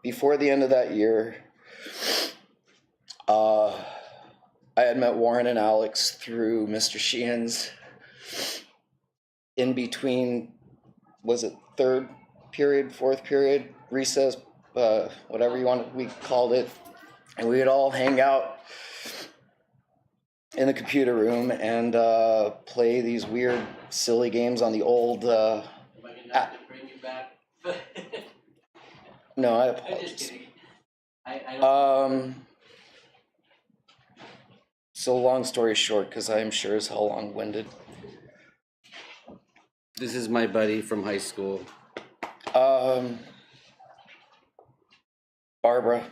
Before the end of that year, I had met Warren and Alex through Mr. Sheehan's in between, was it 3rd period, 4th period, recess, whatever we called it. And we would all hang out in the computer room and play these weird, silly games on the old... Am I going to have to bring you back? No, I I'm just apologize. kidding. I don't... So long story short, because I am sure as hell long-winded. This is my buddy from high school. Barbara.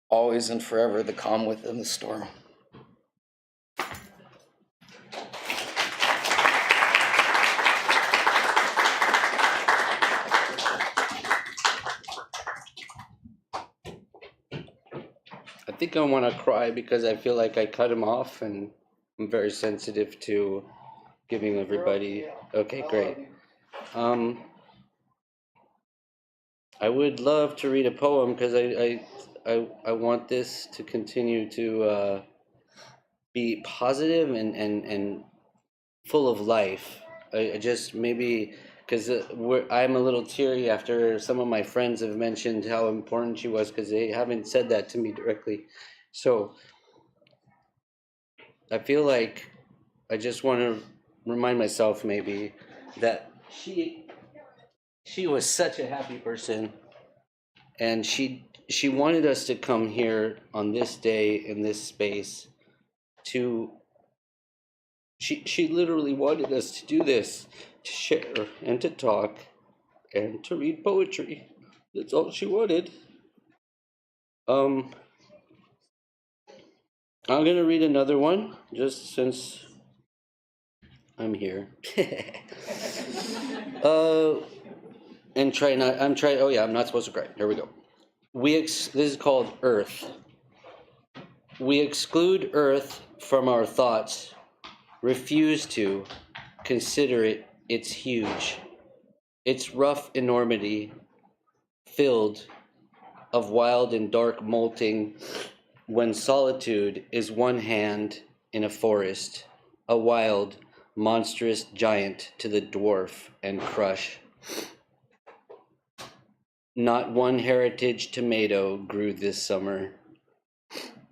Always and forever the calm within the storm. I think I want to cry because I feel like I cut him off, and I'm very sensitive to giving everybody... Okay, great. I would love to read a poem because I want this to continue to be positive and full of life. I just maybe because I'm a little teary after some of my friends have mentioned how important she was, because they haven't said that to me directly. So I feel like I just want to remind myself maybe that she was such a happy person, and she wanted us to come here on this day in this space to she literally wanted us to do this, to share and to talk and to read poetry. That's all she wanted. I'm gonna read another one just since I'm here. And try not. Oh yeah, I'm not supposed to cry. Here we go. This is called Earth. We exclude Earth from our thoughts, refuse to consider it. It's huge. Its rough enormity, filled of wild and dark molting, when solitude is one hand in a forest, a wild, monstrous giant to the dwarf and crush. Not one heritage tomato grew this summer.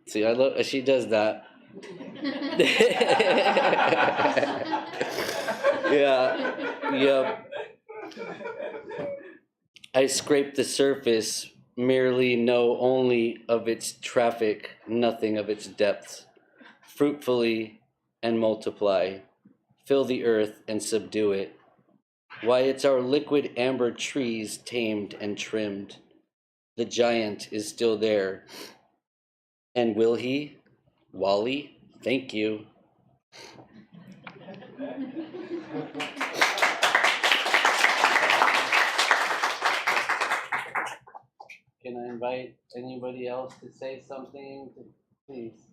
See, I love, she does that. Yeah, yep. I scrape the surface, merely know only of its traffic, nothing of its depths. Fruitfully and multiply, fill the earth and subdue it. Why, it's our liquid amber trees tamed and trimmed. The giant is still there. And will he? Wally, thank you. Can I invite anybody else to say something? Please.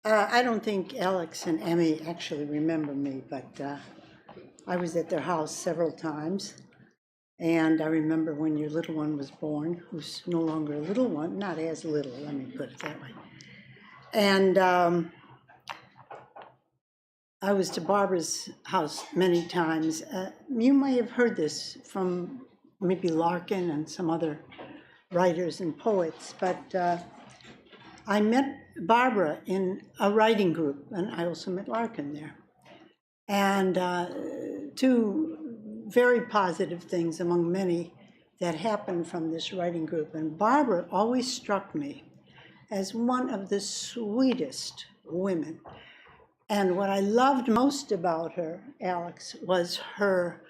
I don't think Alex and Emmy actually remember me, but I was at their house several times. And I remember when your little one was born, who's no longer a little one, not as little, let me put it that way. And I was to Barbara's house many times. You may have heard this from maybe Larkin and some other writers and poets, but I met Barbara in a writing group, and I also met Larkin there. And two very positive things among many that happened from this writing group. And Barbara always struck me as one of the sweetest women. And what I loved most about her, Alex, was her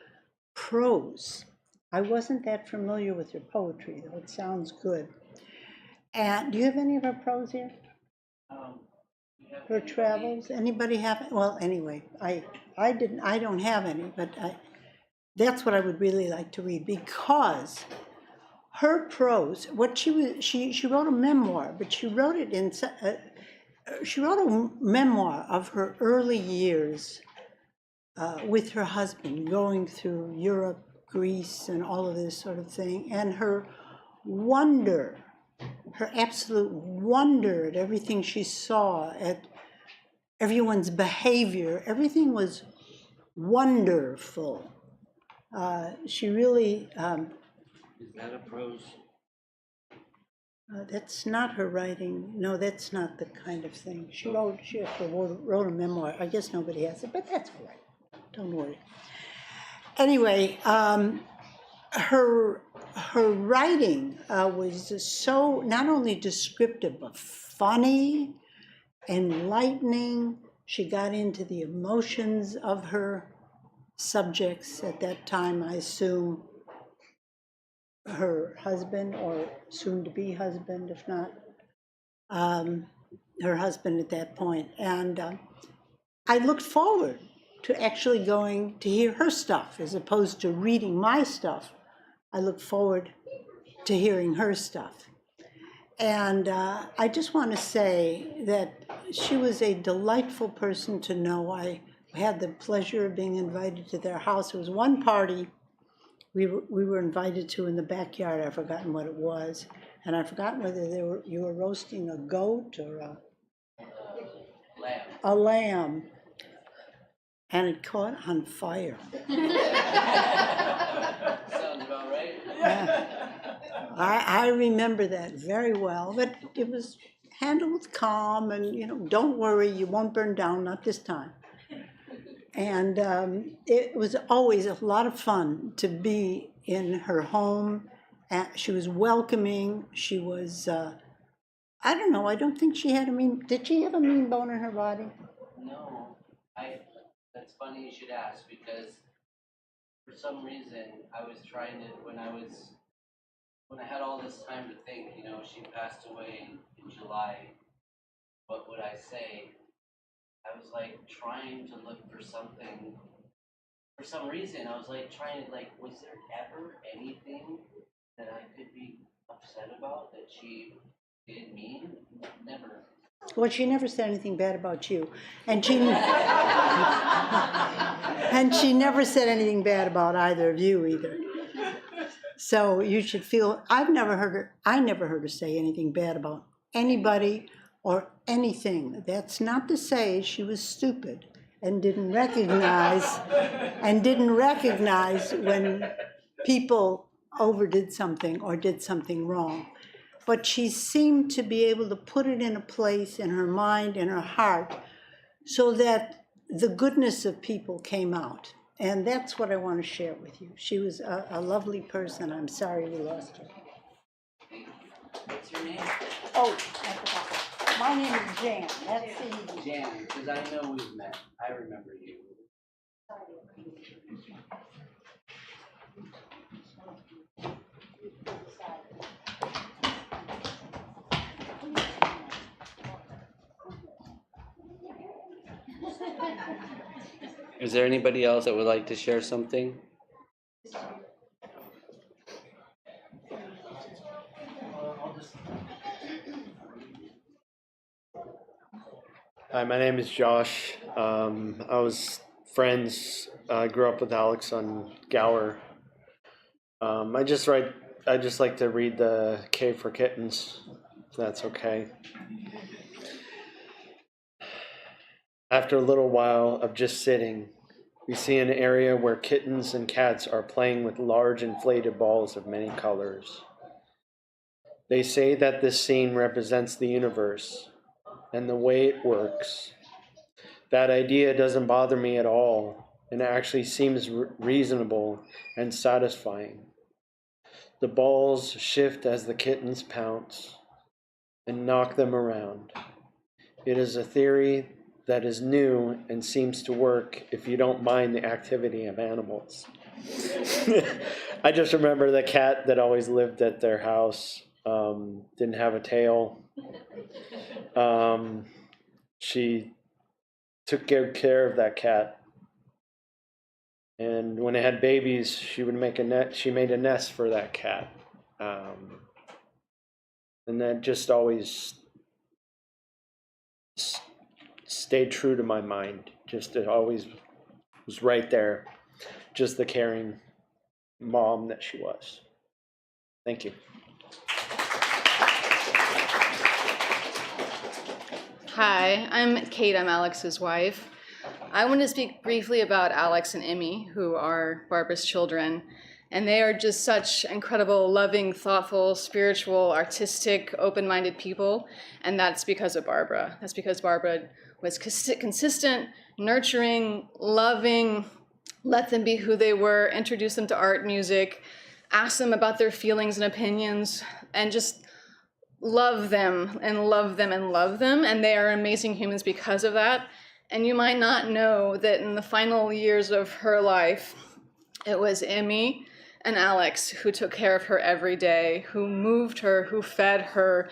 prose. I wasn't that familiar with her poetry, though it sounds good. And do you have any of her prose here? Her travels? Anybody have it? Well, anyway, I don't have any, but that's what I would really like to read, because her prose, what she wrote a memoir, but she wrote it in she wrote a memoir of her early years with her husband, going through Europe, Greece, and all of this sort of thing, and her wonder, her absolute wonder at everything she saw, at everyone's behavior. Everything was wonderful. She really... Is that a prose? That's not her writing. No, that's not the kind of thing. She wrote a memoir. I guess nobody has it, but that's all right. Don't worry. Anyway, her writing was so not only descriptive, but funny, enlightening. She got into the emotions of her subjects at that time, I assume. Her husband, or soon-to-be husband, if not her husband at that point. And I looked forward to actually going to hear her stuff as opposed to reading my stuff. I looked forward to hearing her stuff. And I just want to say that she was a delightful person to know. I had the pleasure of being invited to their house. There was one party we were invited to in the backyard. I've forgotten what it was. And I've forgotten whether you were roasting a goat or a lamb. And it caught on fire. Sounds about right. I remember that very well, but it was handled with calm and, don't worry, you won't burn down, not this time. And it was always a lot of fun to be in her home. She was welcoming. She was, I don't know, I don't think she had did she have a mean bone in her body? No, that's funny you should ask, because for some reason I was trying to, when I had all this time to think, she passed away in July, what would I say? I was like trying to look for something, for some reason, I was like trying to was there ever anything that I could be upset about that she did mean? Never. Well, she never said anything bad about you. And she never said anything bad about either of you either. So you should feel, I never heard her say anything bad about anybody or anything. That's not to say she was stupid and didn't recognize when people overdid something or did something wrong. But she seemed to be able to put it in a place in her mind, in her heart, so that the goodness of people came out. And that's what I want to share with you. She was a lovely person. I'm sorry we lost her. What's your name? Oh, I forgot. My name is Jan. That's easy. Jan, because I know we've met. I remember you. Is there anybody else that would like to share something? Hi, my name is Josh. I was friends. I grew up with Alex on Gower. I just like to read the K for Kittens, if that's okay. After a little while of just sitting, we see an area where kittens and cats are playing with large inflated balls of many colors. They say that this scene represents the universe and the way it works. That idea doesn't bother me at all, and it actually seems reasonable and satisfying. The balls shift as the kittens pounce and knock them around. It is a theory that is new and seems to work if you don't mind the activity of animals. I just remember the cat that always lived at their house didn't have a tail. She took good care of that cat. And when it had babies, she would make a net. She made a nest for that cat. And that just always stayed true to my mind. Just it always was right there. Just the caring mom that she was. Thank you. Hi, I'm Kate. I'm Alex's wife. I want to speak briefly about Alex and Emmy, who are Barbara's children. And they are just such incredible, loving, thoughtful, spiritual, artistic, open-minded people. And that's because of Barbara. That's because Barbara was consistent, nurturing, loving, let them be who they were, introduce them to art, music, ask them about their feelings and opinions, and just love them and love them and love them. And they are amazing humans because of that. And you might not know that in the final years of her life, it was Emmy and Alex who took care of her every day, who moved her, who fed her,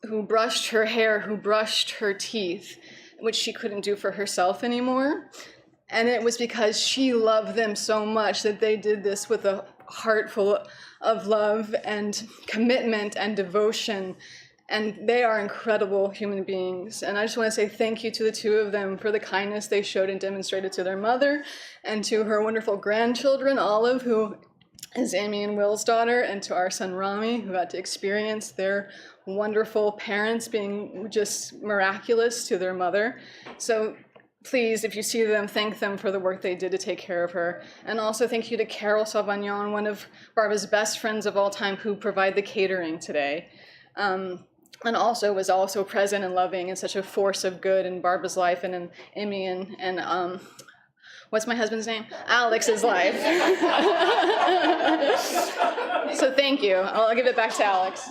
who brushed her hair, who brushed her teeth, which she couldn't do for herself anymore. And it was because she loved them so much that they did this with a heart full of love and commitment and devotion. And they are incredible human beings. And I just want to say thank you to the two of them for the kindness they showed and demonstrated to their mother and to her wonderful grandchildren, Olive, who is Amy and Will's daughter, and to our son Rami, who got to experience their wonderful parents being just miraculous to their mother. So please, if you see them, thank them for the work they did to take care of her. And also thank you to Carol Salvagnon, one of Barbara's best friends of all time, who provide the catering today. And also was also present and loving and such a force of good in Barbara's life and in Emmy and what's my husband's name? Alex's life. So thank you. I'll give it back to Alex.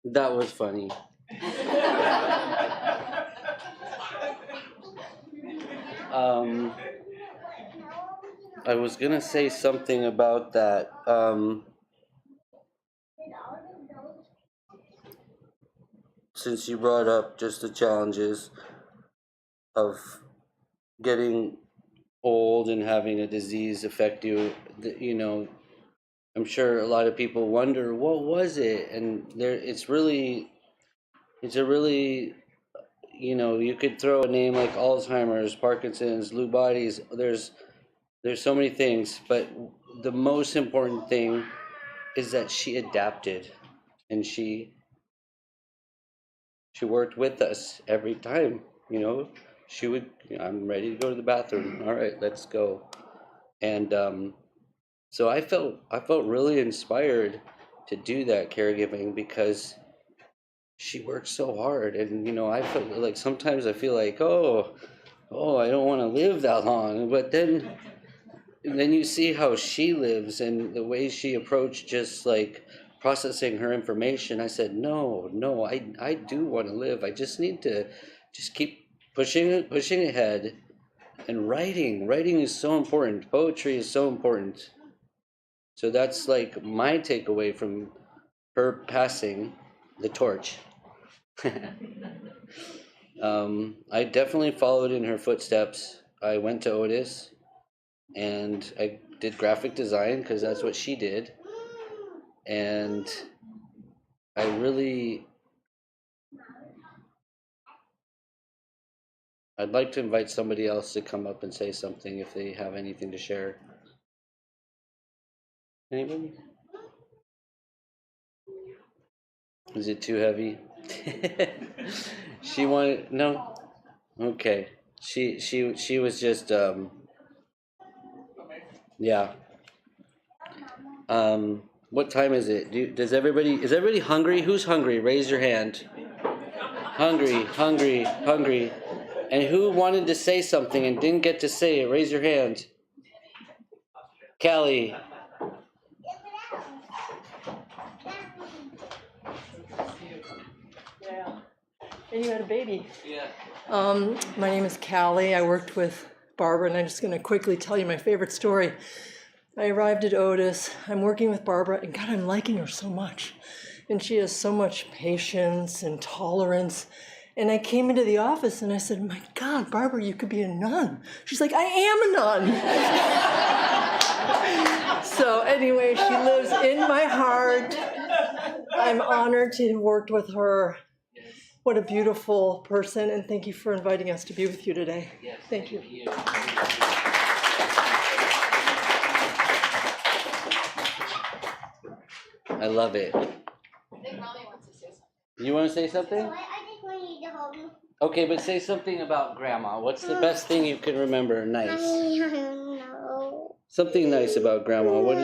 That was funny. I was gonna say something about that. Since you brought up just the challenges of getting old and having a disease affect you, you know, I'm sure a lot of people wonder, what was it? And it's a really, you know, you could throw a name like Alzheimer's, Parkinson's, Lewy bodies. There's so many things, but the most important thing is that she adapted, and she worked with us every time. You know, she would, I'm ready to go to the bathroom. All right, let's go. And so I felt really inspired to do that caregiving because she worked so hard. And, you know, I felt like sometimes I feel like, oh, I don't want to live that long. But then you see how she lives and the way she approached just like processing her information. I said, no, I do want to live. I just need to just keep pushing ahead. And writing is so important. Poetry is so important. So that's like my takeaway from her passing the torch. I definitely followed in her footsteps. I went to Otis and I did graphic design because that's what she did. And I'd like to invite somebody else to come up and say something if they have anything to share. Anybody? Is it too heavy? She wanted, no? Okay. She was just, yeah. What time is it? Is everybody hungry? Who's hungry? Raise your hand. Hungry. And who wanted to say something and didn't get to say it? Raise your hand. Callie. Yeah. And you had a baby. Yeah. My name is Callie. I worked with Barbara, and I'm just going to quickly tell you my favorite story. I arrived at Otis. I'm working with Barbara, and God, I'm liking her so much. And she has so much patience and tolerance. And I came into the office and I said, my God, Barbara, you could be a nun. She's like, I am a nun. So anyway, she lives in my heart. I'm honored to have worked with her. What a beautiful person, and thank you for inviting us to be with you today. Yes, thank you. I love it. You want to say something? Okay, but say something about Grandma. What's the best thing you can remember? Nice. I don't know. Something nice about Grandma. What do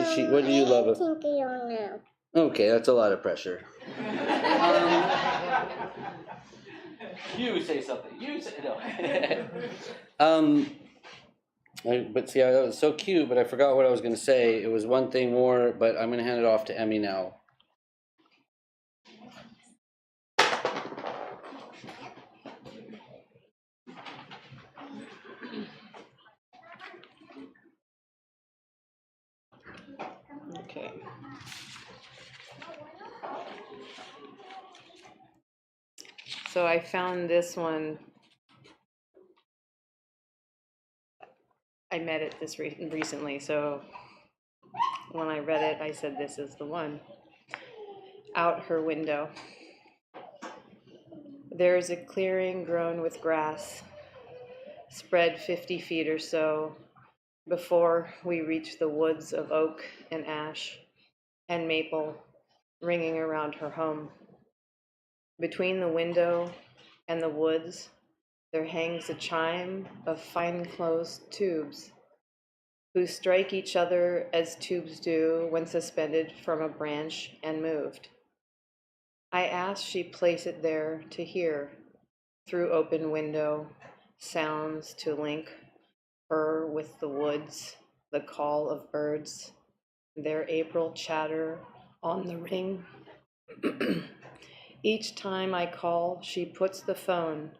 you love? I think I don't know. Okay, that's a lot of pressure. You say something. You say no. But see, that was so cute, but I forgot what I was going to say. It was one thing more, but I'm going to hand it off to Emmy now. Okay. So I found this one. I met it recently, so when I read it, I said, this is the one. Out her window. There is a clearing grown with grass, spread 50 feet or so before we reach the woods of oak and ash and maple ringing around her home. Between the window and the woods, there hangs a chime of fine-closed tubes, who strike each other as tubes do when suspended from a branch and moved. I ask she place it there to hear, through open window, sounds to link her with the woods, the call of birds, their April chatter on the ring. Each time I call, she puts the phone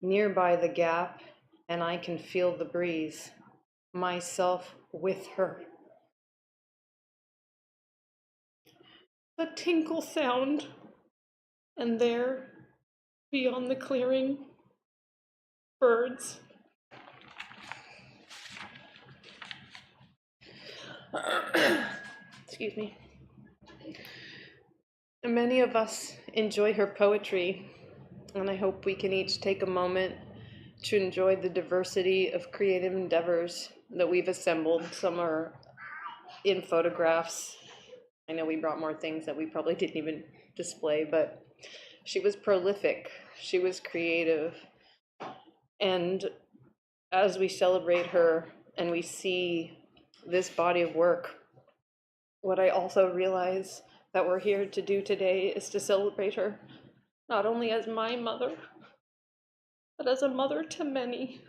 nearby the gap, and I can feel the breeze, myself with her. A tinkle sound, and there, beyond the clearing, birds. Excuse me. Many of us enjoy her poetry, and I hope we can each take a moment to enjoy the diversity of creative endeavors that we've assembled. Some are in photographs. I know we brought more things that we probably didn't even display, but she was prolific, she was creative. And as we celebrate her and we see this body of work, what I also realize that we're here to do today is to celebrate her, not only as my mother, but as a mother to many.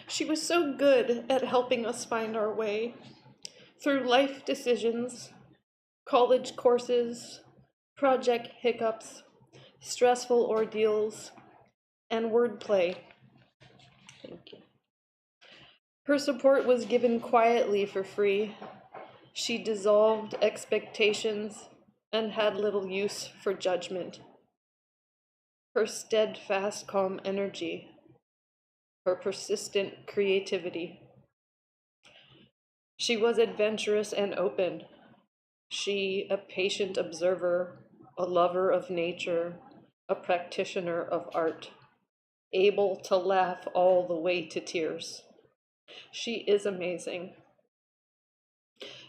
She was so good at helping us find our way through life decisions, college courses, project hiccups, stressful ordeals, and wordplay. Thank you. Her support was given quietly for free. She dissolved expectations and had little use for judgment. Her steadfast, calm energy, her persistent creativity. She was adventurous and open. She, a patient observer, a lover of nature, a practitioner of art, able to laugh all the way to tears. She is amazing.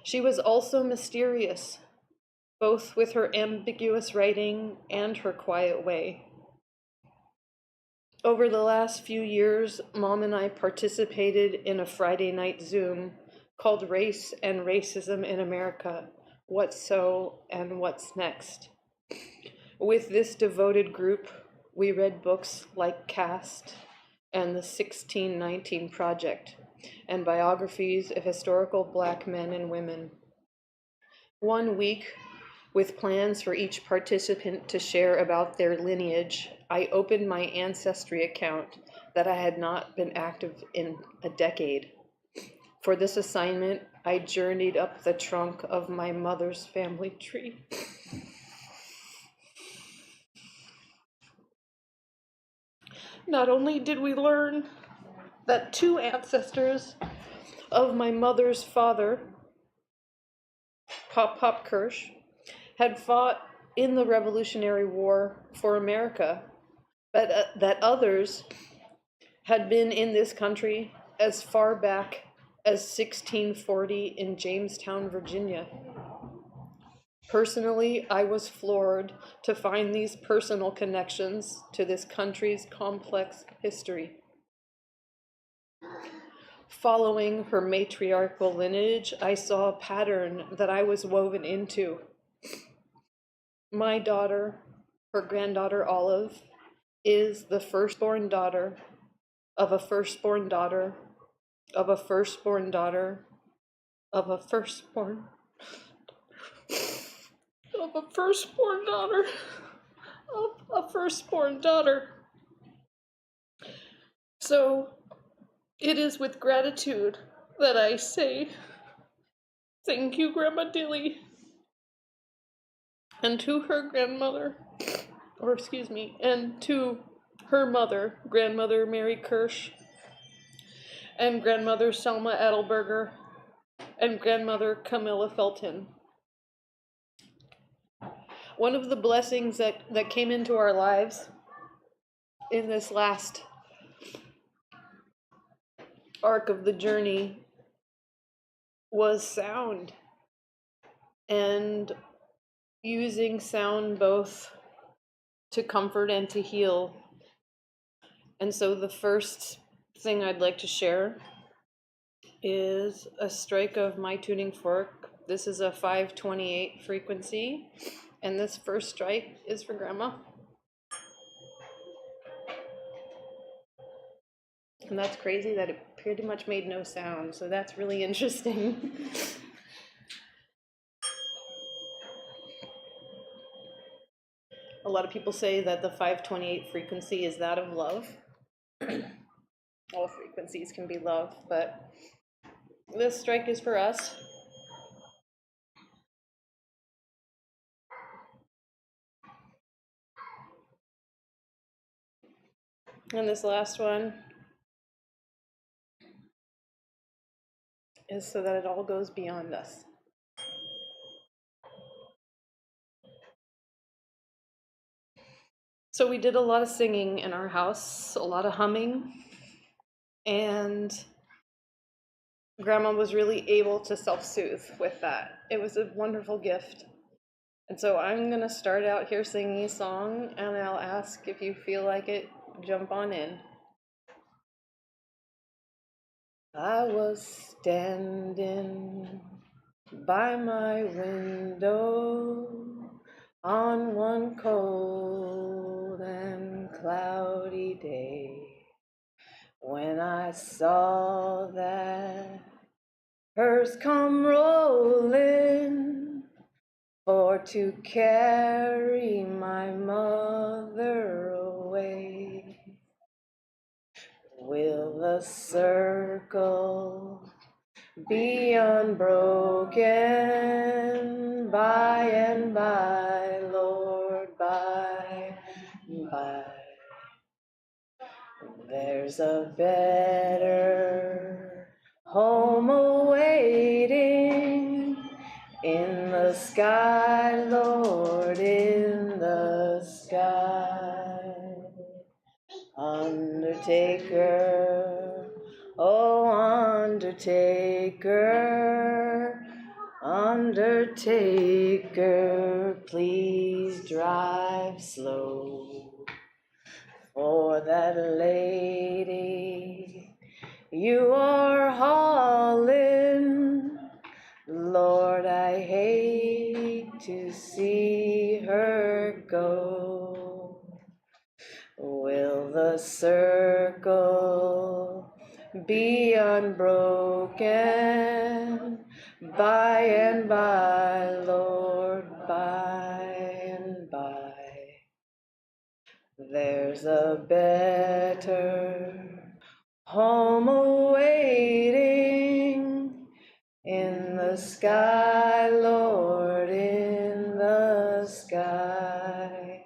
She was also mysterious, both with her ambiguous writing and her quiet way. Over the last few years, Mom and I participated in a Friday night Zoom called Race and Racism in America, What's So and What's Next. With this devoted group, we read books like Caste and the 1619 Project, and biographies of historical Black men and women. One week, with plans for each participant to share about their lineage, I opened my Ancestry account that I had not been active in a decade. For this assignment, I journeyed up the trunk of my mother's family tree. Not only did we learn that two ancestors of my mother's father, Pop Kirsch, had fought in the Revolutionary War for America, but that others had been in this country as far back as 1640 in Jamestown, Virginia. Personally, I was floored to find these personal connections to this country's complex history. Following her matriarchal lineage, I saw a pattern that I was woven into. My daughter, her granddaughter Olive, is the firstborn daughter of a firstborn daughter of a firstborn daughter of a firstborn of a firstborn daughter of a firstborn daughter. So it is with gratitude that I say thank you, Grandma Dilly, and to her grandmother, and to her mother, Grandmother Mary Kirsch, and grandmother Selma Adelberger, and grandmother Camilla Felton. One of the blessings that came into our lives in this last arc of the journey was sound, and using sound both to comfort and to heal. And so the first thing I'd like to share is a strike of my tuning fork. This is a 528 frequency, and this first strike is for Grandma. And that's crazy that it pretty much made no sound, so that's really interesting. A lot of people say that the 528 frequency is that of love. All frequencies can be love, but this strike is for us. And this last one is so that it all goes beyond us. So we did a lot of singing in our house, a lot of humming, and Grandma was really able to self-soothe with that. It was a wonderful gift. And so I'm gonna start out here singing a song, and I'll ask if you feel like it, jump on in. I was standing by my window on one cold and cloudy day when I saw that hearse come rolling for to carry my mother away. Will the circle be unbroken by and by, Lord, by and by? There's a better home awaiting in the sky, Lord, in the sky. Undertaker, oh undertaker, undertaker, please drive slow. For that lady you are hauling, Lord, I hate to see her go. Will the circle be unbroken by and by, Lord, by and by? There's a better home awaiting in the sky, Lord, in the sky.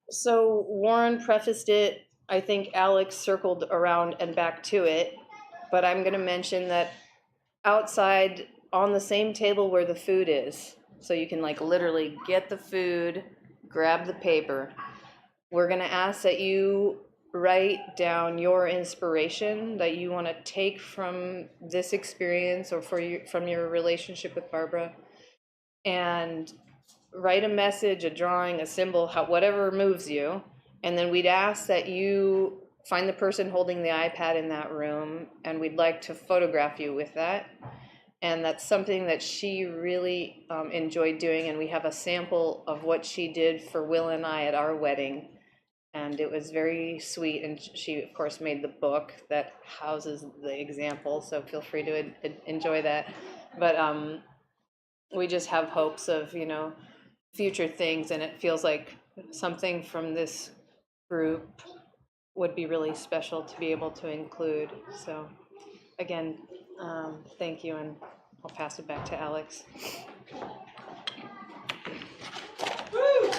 So Warren prefaced it. I think Alex circled around and back to it, but I'm going to mention that outside on the same table where the food is, so you can like literally get the food, grab the paper. We're going to ask that you write down your inspiration that you want to take from this experience or from your relationship with Barbara, and write a message, a drawing, a symbol, whatever moves you. And then we'd ask that you find the person holding the iPad in that room, and we'd like to photograph you with that. And that's something that she really enjoyed doing, and we have a sample of what she did for Will and I at our wedding. And it was very sweet, and she, of course, made the book that houses the example, so feel free to enjoy that. But we just have hopes of, future things, and it feels like something from this group would be really special to be able to include. So again, thank you, and I'll pass it back to Alex. Woo!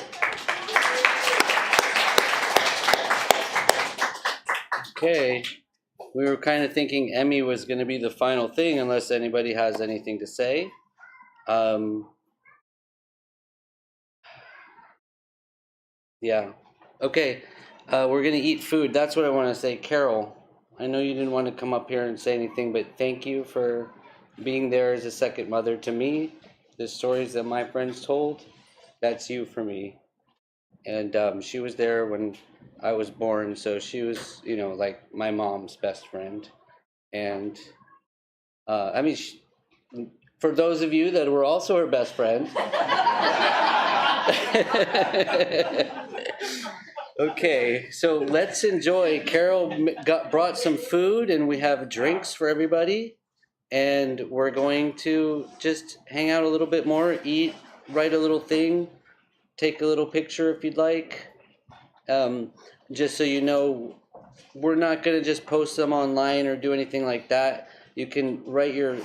Okay. We were kind of thinking Emmy was going to be the final thing, unless anybody has anything to say. Yeah. Okay. We're going to eat food. That's what I want to say. Carol, I know you didn't want to come up here and say anything, but thank you for being there as a second mother to me. The stories that my friends told, that's you for me. And she was there when I was born, so she was, you know, like my mom's best friend. And I mean, for those of you that were also her best friend. Okay, so let's enjoy. Carol brought some food, and we have drinks for everybody. And we're going to just hang out a little bit more, eat, write a little thing, take a little picture if you'd like. Just so you know, we're not going to just post them online or do anything like that. You can write your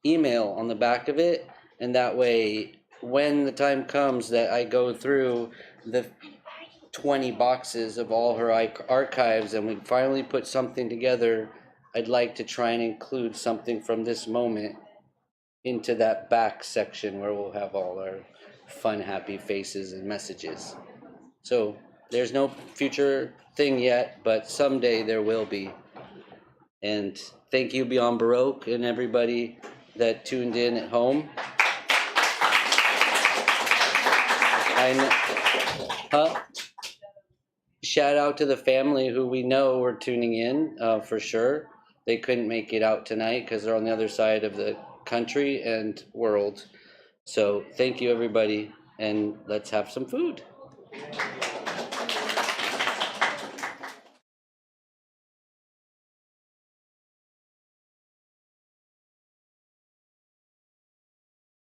email on the back of it, and that way, when the time comes that I go through the 20 boxes of all her archives and we finally put something together, I'd like to try and include something from this moment into that back section where we'll have all our fun, happy faces and messages. So there's no future thing yet, but someday there will be. And thank you, Beyond Baroque, and everybody that tuned in at home. Shout out to the family who we know were tuning in for sure. They couldn't make it out tonight because they're on the other side of the country and world. So thank you, everybody, and let's have some food.